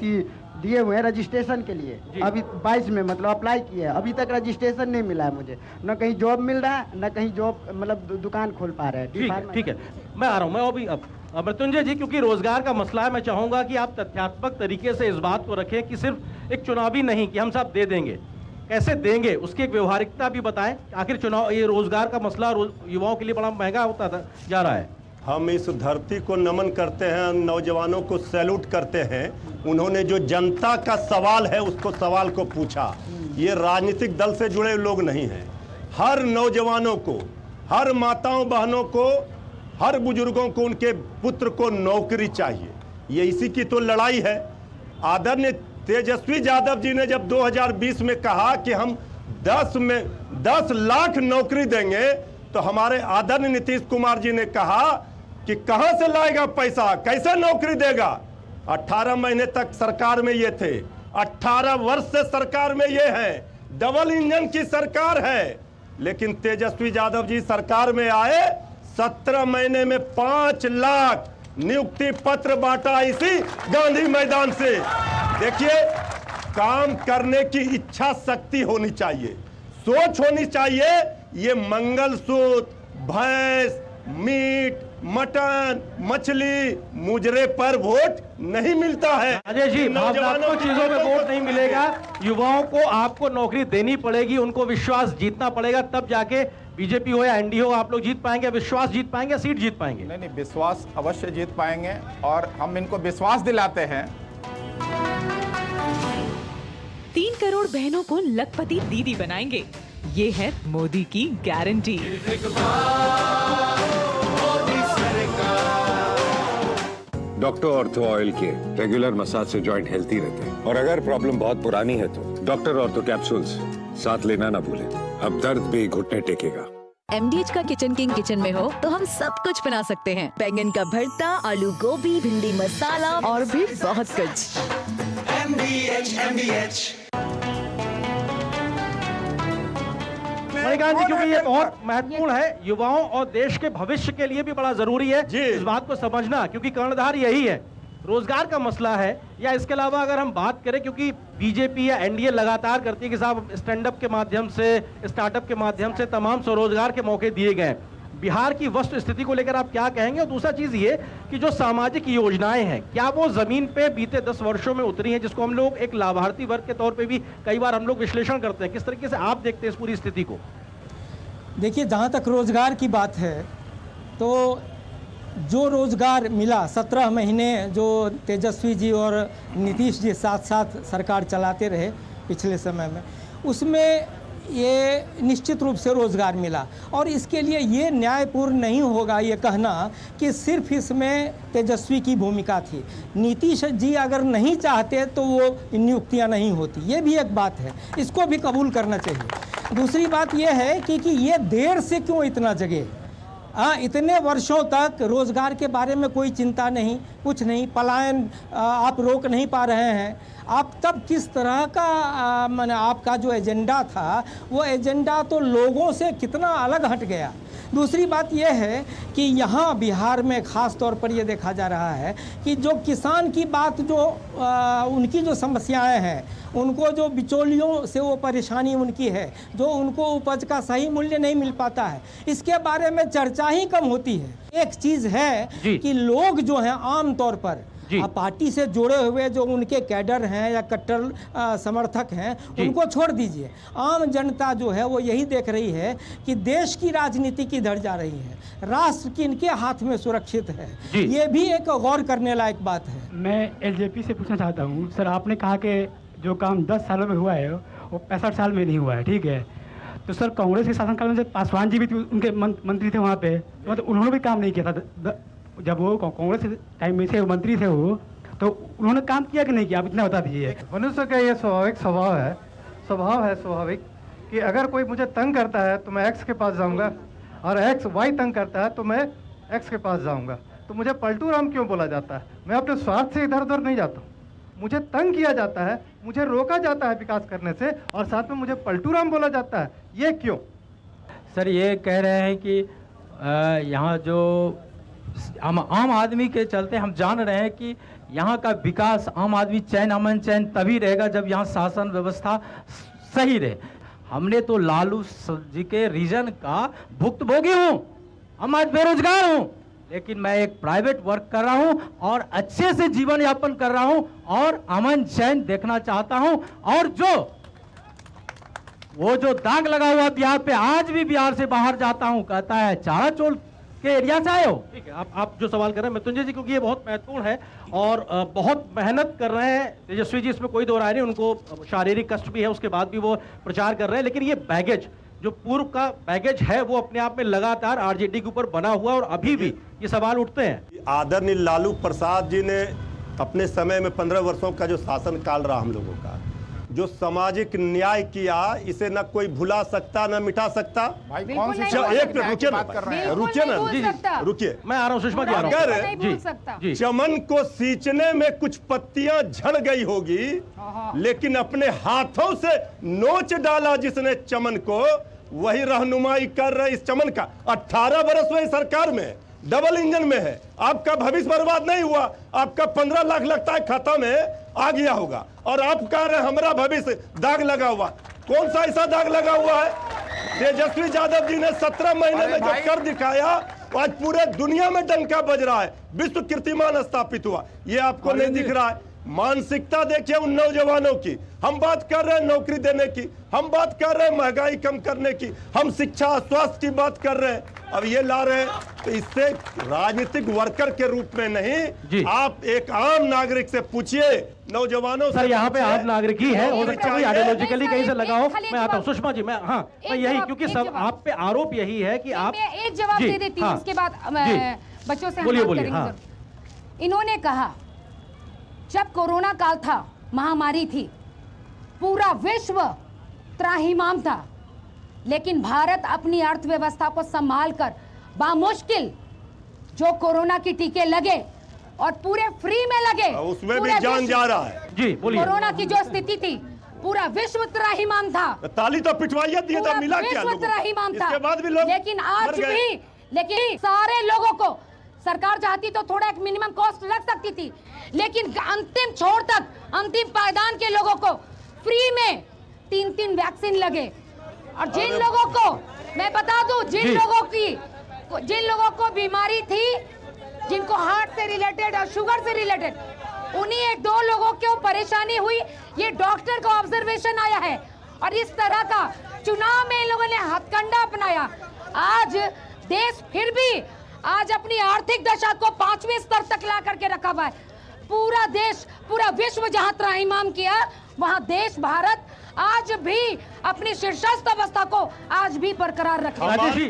दिए हुए हैं रजिस्ट्रेशन के लिए। अभी 22 में मतलब अप्लाई किया है, अभी तक रजिस्ट्रेशन नहीं मिला है मुझे, न कहीं जॉब मिल रहा है, न कहीं जॉब मतलब दुकान खोल पा रहे हैं। ठीक है, मैं आ रहा हूँ। मैं अभी मृत्युंजय जी, क्योंकि रोजगार का मसला है, मैं चाहूंगा कि आप तथ्यात्मक तरीके से इस बात को रखें कि सिर्फ एक चुनावी नहीं कि हम सब दे देंगे, कैसे देंगे उसकी एक व्यवहारिकता भी बताएं। आखिर चुनाव, ये रोजगार का मसला युवाओं के लिए बड़ा महंगा होता जा रहा है। हम इस धरती को नमन करते हैं, नौजवानों को सैल्यूट करते हैं। उन्होंने जो जनता का सवाल है उसको सवाल को पूछा। ये राजनीतिक दल से जुड़े लोग नहीं हैं। हर नौजवानों को, हर माताओं बहनों को, हर बुजुर्गों को, उनके पुत्र को नौकरी चाहिए। ये इसी की तो लड़ाई है। आदरणीय तेजस्वी यादव जी ने जब 2020 में कहा कि हम 10 लाख नौकरी देंगे, तो हमारे आदरणीय नीतीश कुमार जी ने कहा कि कहां से लाएगा पैसा, कैसे नौकरी देगा। 18 महीने तक सरकार में ये थे, 18 वर्ष से सरकार में ये है, डबल इंजन की सरकार है। लेकिन तेजस्वी यादव जी सरकार में आए, 17 महीने में 5 लाख नियुक्ति पत्र बांटा इसी गांधी मैदान से। देखिए, काम करने की इच्छा शक्ति होनी चाहिए, सोच होनी चाहिए। ये मंगलसूत्र, भैंस, मीट, मटन, मछली, मुजरे पर वोट नहीं मिलता है। अजय जी, भावनात्मक चीजों पे वोट नहीं मिलेगा। युवाओं को आपको नौकरी देनी पड़ेगी, उनको विश्वास जीतना पड़ेगा, तब जाके बीजेपी हो या एनडीए हो आप लोग जीत पाएंगे। विश्वास जीत पाएंगे, सीट जीत पाएंगे? नहीं, विश्वास अवश्य जीत पाएंगे और हम इनको विश्वास दिलाते हैं। 3 करोड़ बहनों को लखपति दीदी बनाएंगे, ये है मोदी की गारंटी। डॉक्टर ऑर्थो ऑयल के रेगुलर मसाज से जॉइंट हेल्थी रहते हैं, और अगर प्रॉब्लम बहुत पुरानी है तो डॉक्टर ऑर्थो कैप्सूल्स साथ लेना ना भूलें। अब दर्द भी घुटने टेकेगा। MDH का किचन किंग किचन में हो तो हम सब कुछ बना सकते हैं। बैंगन का भरता, आलू गोभी, भिंडी मसाला और भी बहुत कुछ। MDH। मणिकांत जी, क्योंकि ये बहुत महत्वपूर्ण है, युवाओं और देश के भविष्य के लिए भी बड़ा जरूरी है इस बात को समझना, क्योंकि कर्णधार यही है। रोजगार का मसला है, या इसके अलावा अगर हम बात करें, क्योंकि बीजेपी या एनडीए लगातार करती है कि साहब स्टैंड अप के माध्यम से, स्टार्टअप के माध्यम से तमाम स्वरोजगार के मौके दिए गए। बिहार की वस्तु स्थिति को लेकर आप क्या कहेंगे? और दूसरा चीज ये कि जो सामाजिक योजनाएं हैं, क्या वो जमीन पे बीते 10 वर्षों में उतरी हैं, जिसको हम लोग एक लाभार्थी वर्ग के तौर पे भी कई बार हम लोग विश्लेषण करते हैं? किस तरीके से आप देखते हैं इस पूरी स्थिति को? देखिए, जहाँ तक रोजगार की बात है तो जो रोजगार मिला 17 महीने जो तेजस्वी जी और नीतीश जी साथ साथ सरकार चलाते रहे पिछले समय में, उसमें ये निश्चित रूप से रोजगार मिला। और इसके लिए ये न्यायपूर्ण नहीं होगा ये कहना कि सिर्फ इसमें तेजस्वी की भूमिका थी। नीतीश जी अगर नहीं चाहते तो वो नियुक्तियां नहीं होती, ये भी एक बात है, इसको भी कबूल करना चाहिए। दूसरी बात ये है कि ये देर से क्यों इतना जगे? इतने वर्षों तक रोजगार के बारे में कोई चिंता नहीं, कुछ नहीं, पलायन आप रोक नहीं पा रहे हैं। आप तब किस तरह का माने आपका जो एजेंडा था, वो एजेंडा तो लोगों से कितना अलग हट गया। दूसरी बात यह है कि यहाँ बिहार में ख़ास तौर पर ये देखा जा रहा है कि जो किसान की बात, जो उनकी जो समस्याएं हैं, उनको जो बिचौलियों से वो परेशानी उनकी है, जो उनको उपज का सही मूल्य नहीं मिल पाता है, इसके बारे में चर्चा ही कम होती है। एक चीज़ है कि लोग जो हैं आम तौर पर पार्टी से जुड़े हुए जो उनके कैडर हैं या कट्टर समर्थक हैं, उनको छोड़ दीजिए। आम जनता जो है वो यही देख रही है कि देश की राजनीति किधर जा रही है, राष्ट्र किनके हाथ में सुरक्षित है। ये भी एक गौर करने लायक बात है। मैं एलजेपी से पूछना चाहता हूँ सर, आपने कहा कि जो काम 10 सालों में हुआ है वो 65 साल में नहीं हुआ है, ठीक है? तो सर, कांग्रेस के शासनकाल में जब पासवान जी भी उनके मंत्री थे वहाँ पे, तो उन्होंने भी काम नहीं किया था। जब वो कांग्रेस टाइम में से मंत्री थे वो, तो उन्होंने काम किया कि नहीं किया, आप इतना बता दीजिए। मनुष्य का ये स्वाभाविक स्वभाव है स्वाभाविक कि अगर कोई मुझे तंग करता है तो मैं एक्स के पास जाऊंगा, और एक्स वाई तंग करता है तो मैं एक्स के पास जाऊंगा। तो मुझे पलटू राम क्यों बोला जाता है? मैं अपने स्वार्थ से इधर उधर नहीं जाता हूँ, मुझे तंग किया जाता है, मुझे रोका जाता है विकास करने से, और साथ में मुझे पलटू राम बोला जाता है। ये क्यों? सर, ये कह रहे हैं कि यहाँ जो आम आदमी के चलते हम जान रहे हैं कि यहाँ का विकास, आम आदमी चैन अमन चैन तभी रहेगा जब यहाँ शासन व्यवस्था सही रहे। हमने तो लालू जी के रीजन का भुक्तभोगी हूँ, हम आज बेरोजगार हूँ, लेकिन मैं एक प्राइवेट वर्क कर रहा हूँ और अच्छे से जीवन यापन कर रहा हूँ और अमन चैन देखना चाहता हूँ। और वो जो दाग लगा हुआ बिहार पे, आज भी बिहार से बाहर जाता हूँ कहता है चारा चोल के एरिया से आए हो। ठीक है, आप जो सवाल कर रहे हैं मृत्युंजय जी, क्योंकि ये बहुत महत्वपूर्ण है और बहुत मेहनत कर रहे हैं तेजस्वी जी, इसमें कोई दो राय नहीं। उनको शारीरिक कष्ट भी है, उसके बाद भी वो प्रचार कर रहे हैं, लेकिन ये बैगेज, जो पूर्व का बैगेज है, वो अपने आप में लगातार आरजेडी के ऊपर बना हुआ और अभी भी ये सवाल उठते हैं। आदरणीय लालू प्रसाद जी ने अपने समय में 15 वर्षों का जो शासन काल रहा हम लोगों का, जो सामाजिक न्याय किया, इसे न कोई भुला सकता न मिटा सकता। भाई कौन सी एक मिनट रुकिए ना, रुकिए, मैं आ रहा हूँ सुषमा जी, अगर चमन को सींचने में कुछ पत्तियां झड़ गई होगी, लेकिन अपने हाथों से नोच डाला जिसने चमन को, वही रहनुमाई कर रहे इस चमन का। 18 वर्ष हुए सरकार में, डबल इंजन में है। आपका भविष्य बर्बाद नहीं हुआ, आपका 15 लाख लगता है खाता में आ गया होगा, और आप कह रहे हैं हमारा भविष्य दाग लगा हुआ। कौन सा ऐसा दाग लगा हुआ है? तेजस्वी यादव जी ने 17 महीने में जो कर दिखाया, आज पूरे दुनिया में डंका बज रहा है, विश्व कीर्तिमान स्थापित हुआ। ये आपको नहीं दिख रहा है? मानसिकता देखिए उन नौजवानों की। हम बात कर रहे हैं नौकरी देने की, हम बात कर रहे हैं महंगाई कम करने की, हम शिक्षा स्वास्थ्य की बात कर रहे हैं, अब ये ला रहे हैं। तो इससे राजनीतिक वर्कर के रूप में नहीं, आप एक आम नागरिक से पूछिए, नौजवानों सर से। यहाँ पे आम नागरिक ही है, हो सकता है आइडियोलॉजिकली कहीं से लगाओ। मैं आता हूँ सुषमा जी, मैं यही, क्योंकि सब आप पे आरोप यही है कि आप। मैं एक जवाब दे देती हूँ, उसके बाद बच्चों से हम बात करेंगे। इन्होंने कहा जब कोरोना काल था, महामारी थी, पूरा विश्व त्राहिमाम था, लेकिन भारत अपनी अर्थव्यवस्था को संभाल कर बामुश्किल जो कोरोना के टीके लगे और पूरे फ्री में लगे, उसमें भी जान जा रहा है। जी बोलिए। कोरोना की जो स्थिति थी, पूरा विश्व त्राहिमाम था। ताली तो पिटवाइए दिए तो मिला क्या? विश्व त्राहिमाम था, इसके बाद भी लोग लेकिन आज भी, लेकिन सारे लोगों को सरकार चाहती तो थोड़ा एक मिनिमम कॉस्ट रख सकती थी, लेकिन अंतिम छोर तक, अंतिम पायदान के लोगों को फ्री में 3-3 वैक्सीन लगे। और जिन लोगों को मैं बता दूं, जिन लोगों को बीमारी थी, जिनको हार्ट से रिलेटेड और शुगर से रिलेटेड, उन्हीं 1-2 लोगों को परेशानी हुई, ये डॉक्टर का ऑब्जर्वेशन आया है। और इस तरह का चुनाव में इन लोगों ने हथकंडा अपनाया। आज देश फिर भी आज अपनी आर्थिक दशा को 5वें स्तर तक ला करके रखा हुआ है। पूरा देश, पूरा विश्व जहां त्राहिमाम किया, वहां देश भारत आज भी अपनी शीर्षस्थ अवस्था को आज भी बरकरार रखे। राजेश जी,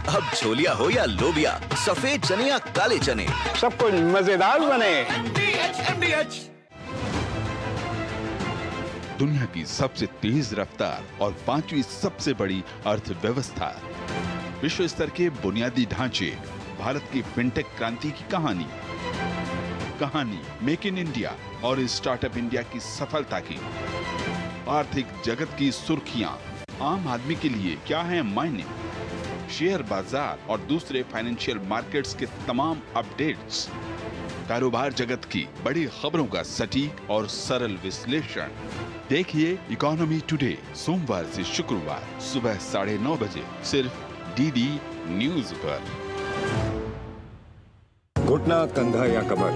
अब छोलिया हो या लोबिया, सफेद चने या काले चने, सब कुछ मजेदार बने। दुनिया की सबसे तेज रफ्तार और 5वीं सबसे बड़ी अर्थव्यवस्था, विश्व स्तर के बुनियादी ढांचे, भारत की फिनटेक क्रांति की कहानी मेक इन इंडिया और स्टार्टअप इंडिया की सफलता की, आर्थिक जगत की सुर्खियां, आम आदमी के लिए क्या है मायने, शेयर बाजार और दूसरे फाइनेंशियल मार्केट्स के तमाम अपडेट्स, कारोबार जगत की बड़ी खबरों का सटीक और सरल विश्लेषण। देखिए इकोनॉमी टुडे सोमवार से शुक्रवार सुबह 9:30 बजे सिर्फ डीडी न्यूज पर। घुटना, कंधा या कमर,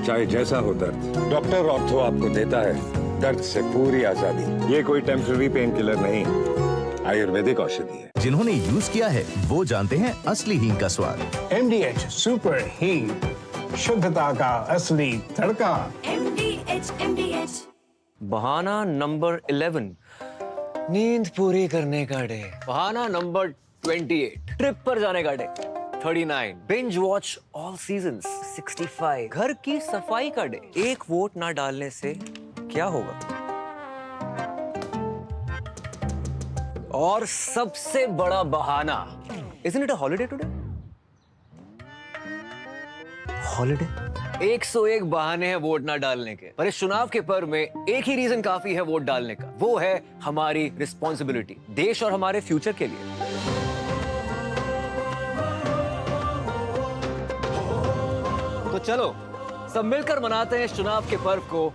चाहे जैसा हो दर्द, डॉक्टर ऑर्थो आपको देता है दर्द से पूरी आजादी। ये कोई टेम्पररी पेन किलर नहीं, आयुर्वेदिक औषधि है। जिन्होंने यूज किया है वो जानते हैं असली हींग का स्वाद। MDH सुपर हींग, शुद्धता का असली तड़का। MDH। बहाना नंबर 11, नींद पूरी करने का डे। बहाना नंबर 28, ट्रिप पर जाने का day. 39, binge watch all seasons. 65, घर की सफाई का डे। एक वोट ना डालने से क्या होगा? और सबसे बड़ा बहाना, isn't it a holiday today? Holiday. 101 बहाने हैं वोट ना डालने के, पर इस चुनाव के पर्व में एक ही रीजन काफी है वोट डालने का, वो है हमारी रिस्पॉन्सिबिलिटी, देश और हमारे फ्यूचर के लिए। तो चलो सब मिलकर मनाते हैं इस चुनाव के पर्व को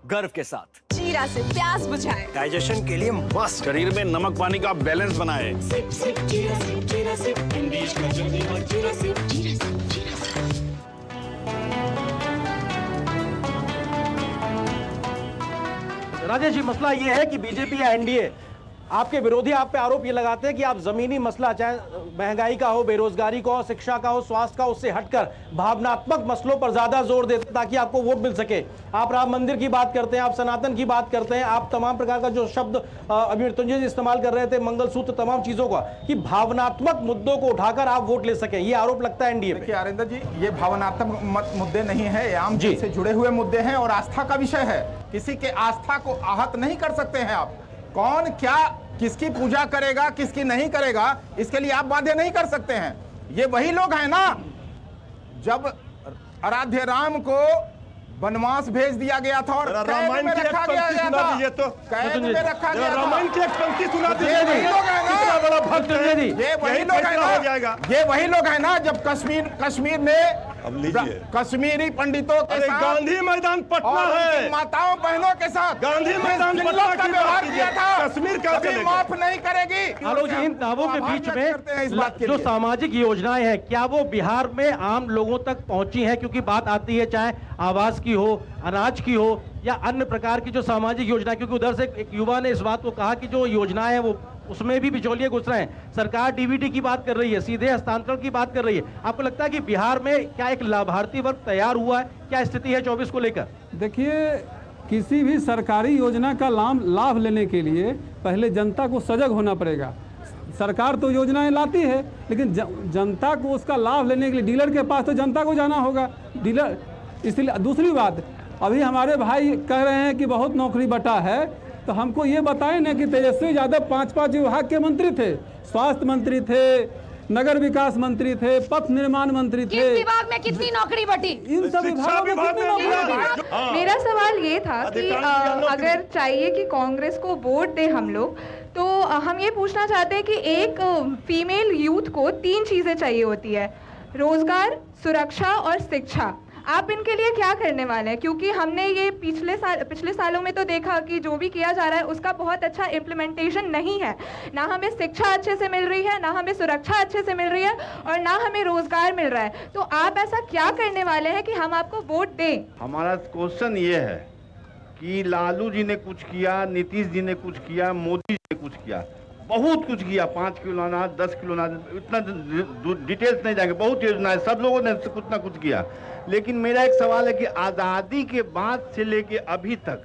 गर्व के साथ। जीरा से प्यास बुझाएं, डाइजेशन के लिए मस्त, शरीर में नमक पानी का बैलेंस बनाए। सिप सिप जीरा सिप, जीरा सिप, MDH का जर्नी और जीरा सिप, जीरा सिप, जीरा सिप। राजेश जी, मसला ये है कि बीजेपी या एनडीए, आपके विरोधी आप पे आरोप ये लगाते हैं कि आप जमीनी मसला, चाहे महंगाई का हो, बेरोजगारी का हो, शिक्षा का हो, स्वास्थ्य का, उससे हटकर भावनात्मक मसलों पर ज्यादा जोर देते हैं ताकि आपको वोट मिल सके। आप राम मंदिर की बात करते हैं, आप सनातन की बात करते हैं, आप तमाम प्रकार का जो शब्द अभी मृत्युंजय जी इस्तेमाल कर रहे थे, मंगलसूत्र, तमाम चीजों का, कि भावनात्मक मुद्दों को उठाकर आप वोट ले सकें, ये आरोप लगता है एनडीए पे। आरिंदर जी, ये भावनात्मक मुद्दे नहीं है, आम जी से जुड़े हुए मुद्दे हैं और आस्था का विषय है। किसी के आस्था को आहत नहीं कर सकते हैं आप। कौन क्या किसकी पूजा करेगा, किसकी नहीं करेगा, इसके लिए आप बाध्य नहीं कर सकते हैं। ये वही लोग हैं ना, जब आराध्य राम को वनवास भेज दिया गया था और कैद रामायण में की एक रखा पंक्ति गया सुना था। दीजिए तो। कैद में रखा गया था। रामायण की एक पंक्ति सुना ये वही लोग हैं ना, कितना बड़ा भक्त है। ये वही लोग हैं हो जाएगा। ना, ये वही लोग हैं ना जब कश्मीर ने कश्मीरी पंडितों के साथ गांधी मैदान पटना और है, उनकी माताओं बहनों के साथ गांधी मैदान जिन पटना लोग का की व्यवहार बात किया कीजिए। था, कश्मीर का कभी चलेगा। माफ नहीं करेगी। आलोक जी, इन दावों के आभार बीच व्यक्त में करते हैं इस बात के जो लिए। सामाजिक योजनाएं हैं क्या वो बिहार में आम लोगों तक पहुंची हैं? क्योंकि बात आती है चाहे आवास की हो, अनाज की हो या अन्य प्रकार की जो सामाजिक योजना, क्योंकि उधर से एक युवा ने इस बात को कहा कि जो योजनाएं हैं वो उसमें भी बिचौलिए घुस रहे हैं। सरकार डीबीटी की बात कर रही है, सीधे हस्तांतरण की बात कर रही है। आपको लगता है कि बिहार में क्या एक लाभार्थी वर्ग तैयार हुआ है? क्या स्थिति है 24 को लेकर? देखिए, किसी भी सरकारी योजना का लाभ लेने के लिए पहले जनता को सजग होना पड़ेगा। सरकार तो योजनाएं लाती है, लेकिन जनता को उसका लाभ लेने के लिए डीलर के पास तो जनता को जाना होगा। डीलर, इसलिए दूसरी बात, अभी हमारे भाई कह रहे हैं कि बहुत नौकरी बटा है, तो हमको ये बताएं ना कि तेजस्वी यादव 5 विभाग के मंत्री थे, स्वास्थ्य मंत्री थे, नगर विकास मंत्री थे, पथ निर्माण मंत्री थे। किस विभाग में कितनी नौकरी बटी? इन सब विभागों में कितनी नौकरी? मेरा सवाल ये था कि अगर चाहिए कि कांग्रेस को वोट दे हम लोग, तो हम ये पूछना चाहते हैं कि एक फीमेल यूथ को 3 चीजें चाहिए होती है, रोजगार, सुरक्षा और शिक्षा। आप इनके लिए क्या करने वाले हैं? क्योंकि हमने ये पिछले सालों में तो देखा कि जो भी किया जा रहा है उसका बहुत अच्छा इम्प्लीमेंटेशन नहीं है। ना हमें शिक्षा अच्छे से मिल रही है, ना हमें सुरक्षा अच्छे से मिल रही है और ना हमें रोजगार मिल रहा है। तो आप ऐसा क्या करने वाले हैं कि हम आपको वोट दें? हमारा क्वेश्चन ये है कि लालू जी ने कुछ किया, नीतीश जी ने कुछ किया, मोदी जी ने कुछ किया, बहुत कुछ किया, 5 किलो अनाज, 10 किलो अनाज, इतना डिटेल्स नहीं जाएंगे, बहुत योजना है, सब लोगों ने कुछ ना कुछ किया। लेकिन मेरा एक सवाल है कि आज़ादी के बाद से लेके अभी तक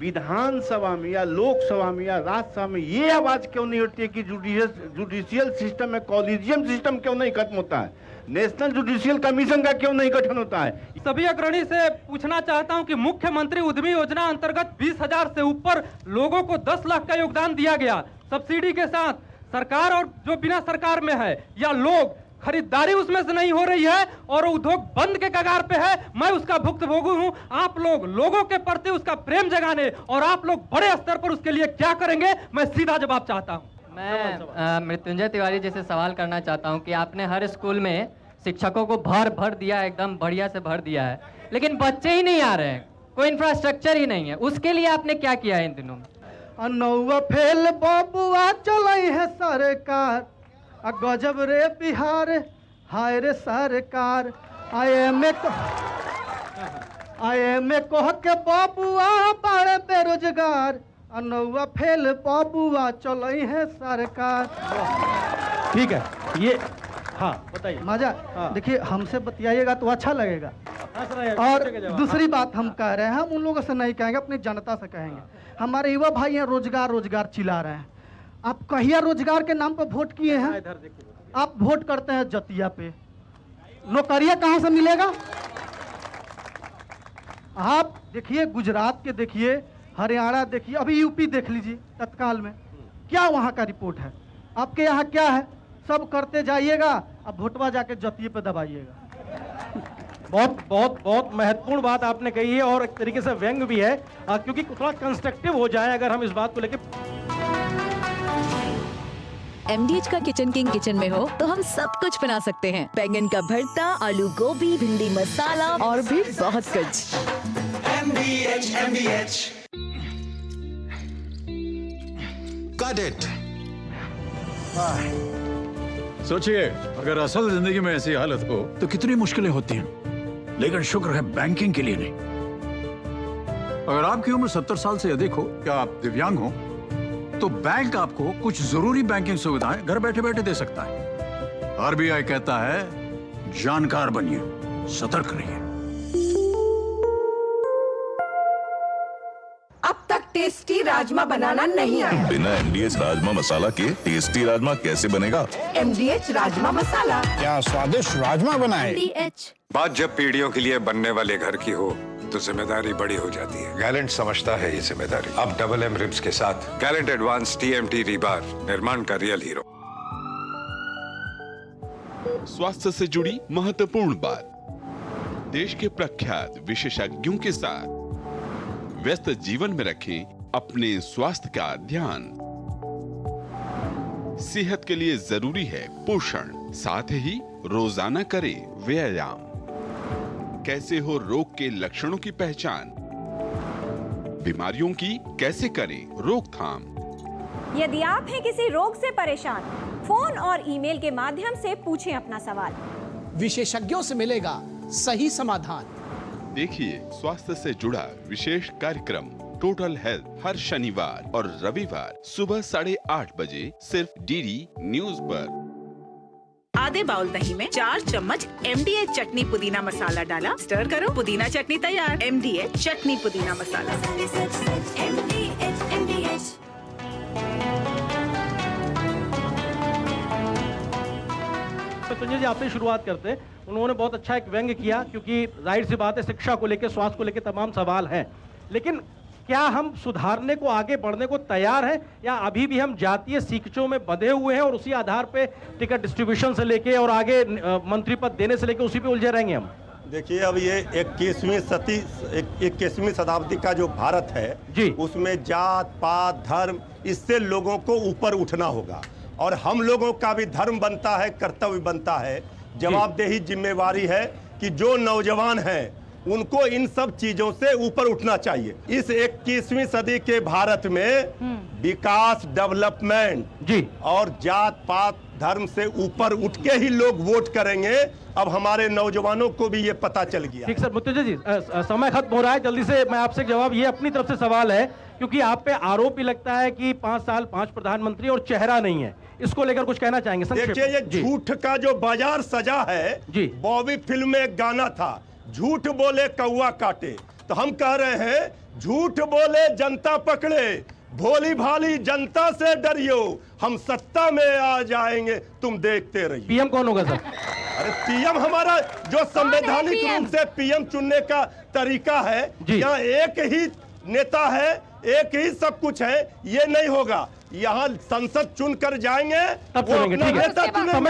विधानसभा में या लोकसभा में या राज्यसभा में ये आवाज क्यों नहीं उठती है कि जुडिशियल सिस्टम में कॉलेजियम सिस्टम क्यों नहीं खत्म होता है? नेशनल जुडिशियल कमीशन का क्यों नहीं गठन होता है? सभी अग्रणी से पूछना चाहता हूं कि मुख्यमंत्री उद्यमी योजना अंतर्गत 20,000 से ऊपर लोगों को 10 लाख का योगदान दिया गया सब्सिडी के साथ। सरकार और जो बिना सरकार में है या लोग, खरीदारी उसमें से नहीं हो रही है और उद्योग बंद के कगार पे है। मैं उसका भुक्तभोगी हूं। आप लोग लोगों के प्रति उसका प्रेम जगाने और आप लोग बड़े स्तर पर उसके लिए क्या करेंगे, मैं सीधा जवाब चाहता हूं। मैं मृत्युंजय तिवारी जैसे सवाल करना चाहता हूं कि आपने हर स्कूल में शिक्षकों को भर दिया है, एकदम बढ़िया से भर दिया है, लेकिन बच्चे ही नहीं आ रहे हैं, कोई इंफ्रास्ट्रक्चर ही नहीं है। उसके लिए आपने क्या किया है इन दिनों में? नौवा फेल बबुआ चलाई है सरकार, गजब रे बिहार, हाय रे सरकार। आए में कह के बबुआ बड़े बेरोजगार, नौवा फेल बबुआ चलाई है सरकार। ठीक है, ये हाँ बताइए। मजा देखिए, हमसे बतियाइएगा तो अच्छा लगेगा। और दूसरी बात हम कह रहे हैं, हम उन लोगों से नहीं कहेंगे, अपनी जनता से कहेंगे। हमारे युवा भाई हैं, रोजगार रोजगार चिल्ला रहे हैं। आप कहिए रोजगार के नाम पर वोट किए हैं, आप वोट करते हैं जतिया पे, नौकरियां कहां से मिलेगा? आप देखिए गुजरात के, देखिए हरियाणा, देखिए अभी यूपी देख लीजिए तत्काल में, क्या वहां का रिपोर्ट है? आपके यहाँ क्या है? सब करते जाइएगा, अब वोटवा जाके जतिये पे दबाइएगा। बहुत बहुत बहुत महत्वपूर्ण बात आपने कही है और एक तरीके से व्यंग भी है, क्योंकि थोड़ा कंस्ट्रक्टिव हो जाए अगर हम इस बात को लेकर। MDH का किचन किंग किचन में हो तो हम सब कुछ बना सकते हैं। बैंगन का भरता, आलू गोभी, भिंडी मसाला और भी बहुत कुछ। MDH Got it. सोचिए, अगर असल जिंदगी में ऐसी हालत हो तो कितनी मुश्किलें होती हैं, लेकिन शुक्र है बैंकिंग के लिए नहीं। अगर आपकी उम्र 70 साल से अधिक हो या आप दिव्यांग हो तो बैंक आपको कुछ जरूरी बैंकिंग सुविधाएं घर बैठे बैठे दे सकता है। RBI कहता है, जानकार बनिए, सतर्क रहिए। अब तक टेस्टी राजमा बनाना नहीं आया। बिना MDH राजमा मसाला के टेस्टी राजमा कैसे बनेगा? MDH राजमा मसाला। क्या स्वादिष्ट राजमा बनाए। MDH। बात जब पीढ़ियों के लिए बनने वाले घर की हो तो जिम्मेदारी बड़ी हो जाती है। गैलेंट समझता है ये जिम्मेदारी। अब डबल M रिब्स के साथ गैलेंट एडवांस TMT रीबार, निर्माण का रियल हीरो। स्वास्थ्य से जुड़ी महत्वपूर्ण बात। देश के प्रख्यात विशेषज्ञों के साथ व्यस्त जीवन में रखें अपने स्वास्थ्य का ध्यान। सेहत के लिए जरूरी है पोषण, साथ ही रोजाना करें व्यायाम। कैसे हो रोग के लक्षणों की पहचान, बीमारियों की कैसे करें रोकथाम। यदि आप हैं किसी रोग से परेशान, फोन और ईमेल के माध्यम से पूछें अपना सवाल। विशेषज्ञों से मिलेगा सही समाधान। देखिए स्वास्थ्य से जुड़ा विशेष कार्यक्रम टोटल हेल्थ हर शनिवार और रविवार सुबह 8:30 बजे सिर्फ डीडी न्यूज पर। आधे बाउल दही में 4 चम्मच MDH चटनी पुदीना मसाला डाला, स्टर करो, पुदीना चटनी तैयार। MDH चटनी पुदीना मसाला। संजय जी आपसे शुरुआत करते हैं। उन्होंने बहुत अच्छा एक व्यंग्य किया, क्योंकि जाहिर सी बात है शिक्षा को लेकर, स्वास्थ्य को लेकर तमाम सवाल हैं, लेकिन क्या हम सुधारने को, आगे बढ़ने को तैयार हैं, या अभी भी हम जातीय सीखचों में बंधे हुए हैं और उसी आधार पे टिकट डिस्ट्रीब्यूशन से लेके और आगे मंत्री पद देने से लेके उसी पे उलझे रहेंगे हम? देखिए, अब ये 21वीं शताब्दी का जो भारत है जी, उसमें जात पात धर्म, इससे लोगों को ऊपर उठना होगा और हम लोगों का भी धर्म बनता है, कर्तव्य बनता है, जवाबदेही जिम्मेवारी है कि जो नौजवान हैं उनको इन सब चीजों से ऊपर उठना चाहिए। इस 21वीं सदी के भारत में विकास, डेवलपमेंट जी और जात पात धर्म से ऊपर उठ के ही लोग वोट करेंगे। अब हमारे नौजवानों को भी ये पता चल गया। ठीक सर, मृत्युंजय जी समय खत्म हो रहा है, जल्दी से मैं आपसे जवाब, ये अपनी तरफ से सवाल है, क्योंकि आप पे आरोप भी लगता है कि 5 साल 5 प्रधानमंत्री और चेहरा नहीं है, इसको लेकर कुछ कहना चाहेंगे? देखिए, ये झूठ का जो बाजार सजा है जी, बॉबी फिल्म में एक गाना था, झूठ बोले कौआ काटे, तो हम कह रहे हैं झूठ बोले जनता पकड़े, भोली भाली जनता से डरियो, हम सत्ता में आ जाएंगे, तुम देखते रहिए। पीएम कौन होगा सर? अरे पीएम हमारा जो संवैधानिक रूप से पीएम चुनने का तरीका है, यहाँ एक ही नेता है, एक ही सब कुछ है, ये नहीं होगा। यहाँ संसद चुन कर जाएंगे, तब चुनेंगे। ठीक है,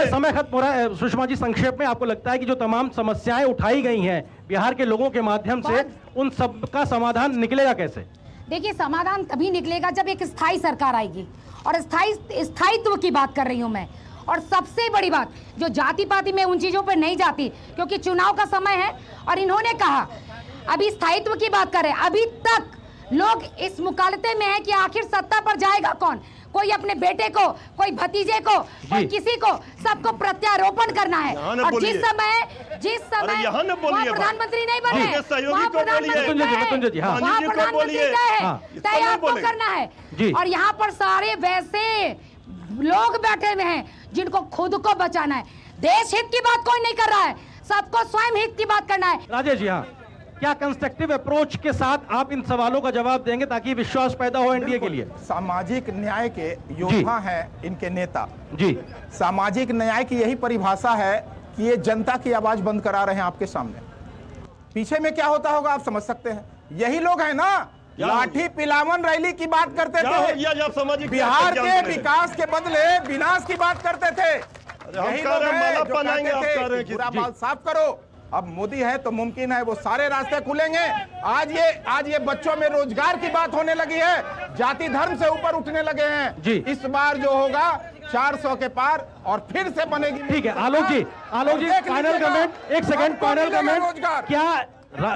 समय खत्म हो रहा है। सुषमा जी, संक्षेप में आपको लगता है कि जो तमाम समस्याएं उठाई गई हैं बिहार के लोगों के माध्यम से, उन सब का समाधान निकलेगा कैसे? देखिए, समाधान तभी निकलेगा जब एक स्थायी सरकार आएगी, और स्थायित्व की बात कर रही हूँ मैं। और सबसे बड़ी बात, जो जाति पाति में उन चीजों पर नहीं जाती, क्योंकि चुनाव का समय है और इन्होंने कहा अभी स्थायित्व की बात करें। अभी तक लोग इस मुकालते में है कि आखिर सत्ता पर जाएगा कौन, कोई अपने बेटे को, कोई भतीजे को, कोई किसी को, सबको प्रत्यारोपण करना है। और जिस समय वहाँ प्रधानमंत्री नहीं बने, वहाँ प्रधानमंत्री तय आपको करना है। और यहाँ पर सारे वैसे लोग बैठे हुए हैं जिनको खुद को बचाना है। देश हित की बात कोई नहीं कर रहा है, सबको स्वयं हित की बात करना है। राजेश जी, हाँ, क्या कंस्ट्रक्टिव अप्रोच के साथ आप इन सवालों का जवाब देंगे ताकि विश्वास पैदा हो एनडीए के लिए? सामाजिक न्याय के योद्धा हैं इनके नेता जी। सामाजिक न्याय की यही परिभाषा है कि ये जनता की आवाज बंद करा रहे हैं आपके सामने। पीछे में क्या होता होगा आप समझ सकते हैं। यही लोग हैं ना लाठी पिलावन रैली की बात करते थे, बिहार के विकास के बदले विनाश की बात करते थे। यही लोग हैं जो कहते थे पूरा माल साफ करो। अब मोदी है तो मुमकिन है वो सारे रास्ते खुलेंगे। आज ये बच्चों में रोजगार की बात होने लगी है, जाति धर्म से ऊपर उठने लगे हैं जी। इस बार जो होगा 400 के पार और फिर से बनेगी। ठीक है, आलोक जी फाइनल कमेंट, एक सेकंड, फाइनल कमेंट। क्या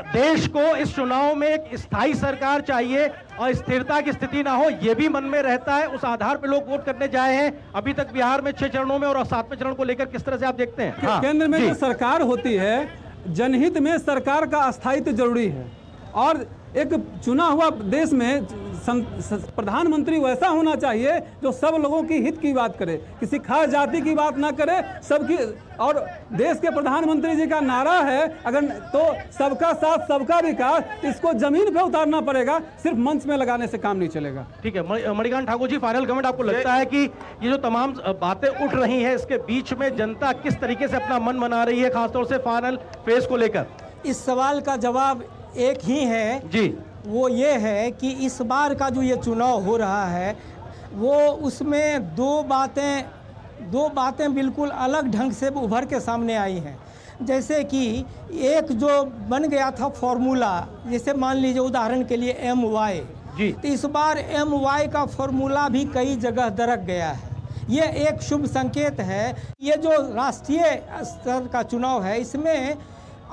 देश को इस चुनाव में एक स्थायी सरकार चाहिए और स्थिरता की स्थिति ना हो, ये भी मन में रहता है? उस आधार पर लोग वोट करने जाए हैं। अभी तक बिहार में 6 चरणों में और 7वें चरण को लेकर किस तरह से आप देखते हैं? केंद्र में जो सरकार होती है, जनहित में सरकार का स्थायित्व जरूरी है, और एक चुना हुआ देश में प्रधानमंत्री वैसा होना चाहिए जो सब लोगों की हित की बात करे, किसी खास जाति की बात ना करे, सबकी। और देश के प्रधानमंत्री जी का नारा है अगर तो सबका साथ सबका विकास, इसको जमीन पे उतारना पड़ेगा, सिर्फ मंच में लगाने से काम नहीं चलेगा। ठीक है, मणिकांत ठाकुर जी, फाइनल कमेंट। आपको लगता है कि ये जो तमाम बातें उठ रही हैं, इसके बीच में जनता किस तरीके से अपना मन बना रही है, खासतौर से फाइनल फेज को लेकर? इस सवाल का जवाब एक ही है जी, वो ये है कि इस बार का जो ये चुनाव हो रहा है, वो उसमें दो बातें बिल्कुल अलग ढंग से उभर के सामने आई हैं। जैसे कि एक जो बन गया था फॉर्मूला, जैसे मान लीजिए उदाहरण के लिए MY जी, तो इस बार MY का फॉर्मूला भी कई जगह दरक गया है। ये एक शुभ संकेत है। ये जो राष्ट्रीय स्तर का चुनाव है, इसमें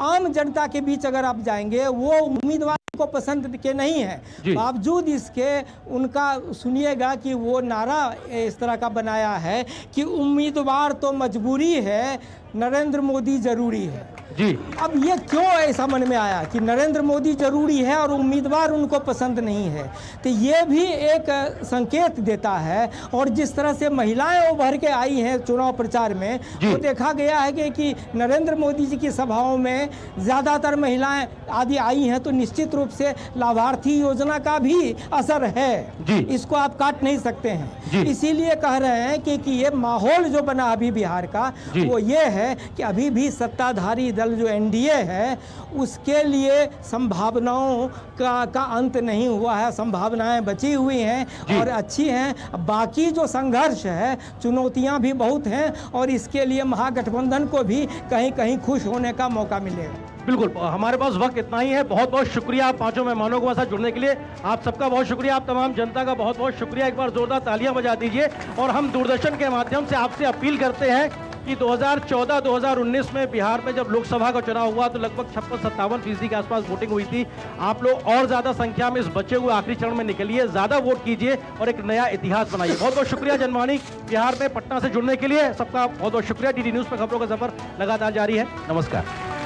आम जनता के बीच अगर आप जाएंगे, वो उम्मीदवार को पसंद के नहीं है, बावजूद इसके उनका सुनिएगा कि वो नारा इस तरह का बनाया है कि उम्मीदवार तो मजबूरी है, नरेंद्र मोदी जरूरी है जी। अब ये क्यों ऐसा मन में आया कि नरेंद्र मोदी जरूरी है और उम्मीदवार उनको पसंद नहीं है? तो ये भी एक संकेत देता है। और जिस तरह से महिलाएं उभर के आई हैं चुनाव प्रचार में, वो देखा गया है कि नरेंद्र मोदी जी की सभाओं में ज़्यादातर महिलाएं आदि आई हैं, तो निश्चित रूप से लाभार्थी योजना का भी असर है जी। इसको आप काट नहीं सकते हैं। इसीलिए कह रहे हैं कि ये माहौल जो बना अभी बिहार का, वो ये है कि अभी भी सत्ताधारी दल जो NDA है, उसके लिए संभावनाओं का अंत नहीं हुआ है। संभावनाएं बची हुई हैं और अच्छी हैं। बाकी जो संघर्ष है, चुनौतियां भी बहुत हैं, और इसके लिए महागठबंधन को भी कहीं कहीं खुश होने का मौका मिलेगा। बिल्कुल, हमारे पास वक्त इतना ही है। बहुत बहुत शुक्रिया आप पांचों मेहमानों को साथ जुड़ने के लिए। आप सबका बहुत शुक्रिया, आप तमाम जनता का बहुत बहुत शुक्रिया। एक बार जोरदार तालियां बजा दीजिए। और हम दूरदर्शन के माध्यम से आपसे अपील करते हैं कि 2014-2019 में बिहार में जब लोकसभा का चुनाव हुआ तो लगभग 56-57% के आसपास वोटिंग हुई थी। आप लोग और ज्यादा संख्या में इस बचे हुए आखिरी चरण में निकलिए, ज्यादा वोट कीजिए और एक नया इतिहास बनाइए। बहुत बहुत शुक्रिया जनवाणी बिहार में पटना से जुड़ने के लिए। सबका बहुत बहुत शुक्रिया। DD न्यूज पर खबरों का सफर लगातार जारी है। नमस्कार।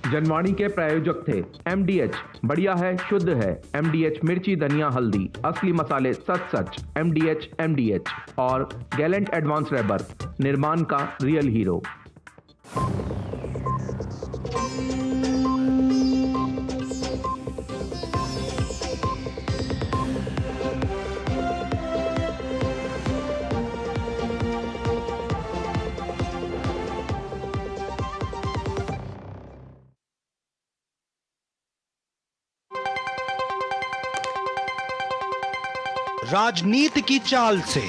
जनवाणी के प्रायोजक थे MDH, बढ़िया है, शुद्ध है। MDH मिर्ची, धनिया, हल्दी, असली मसाले सच। MDH और गैलेंट एडवांस रबर, निर्माण का रियल हीरो। राजनीति की चाल से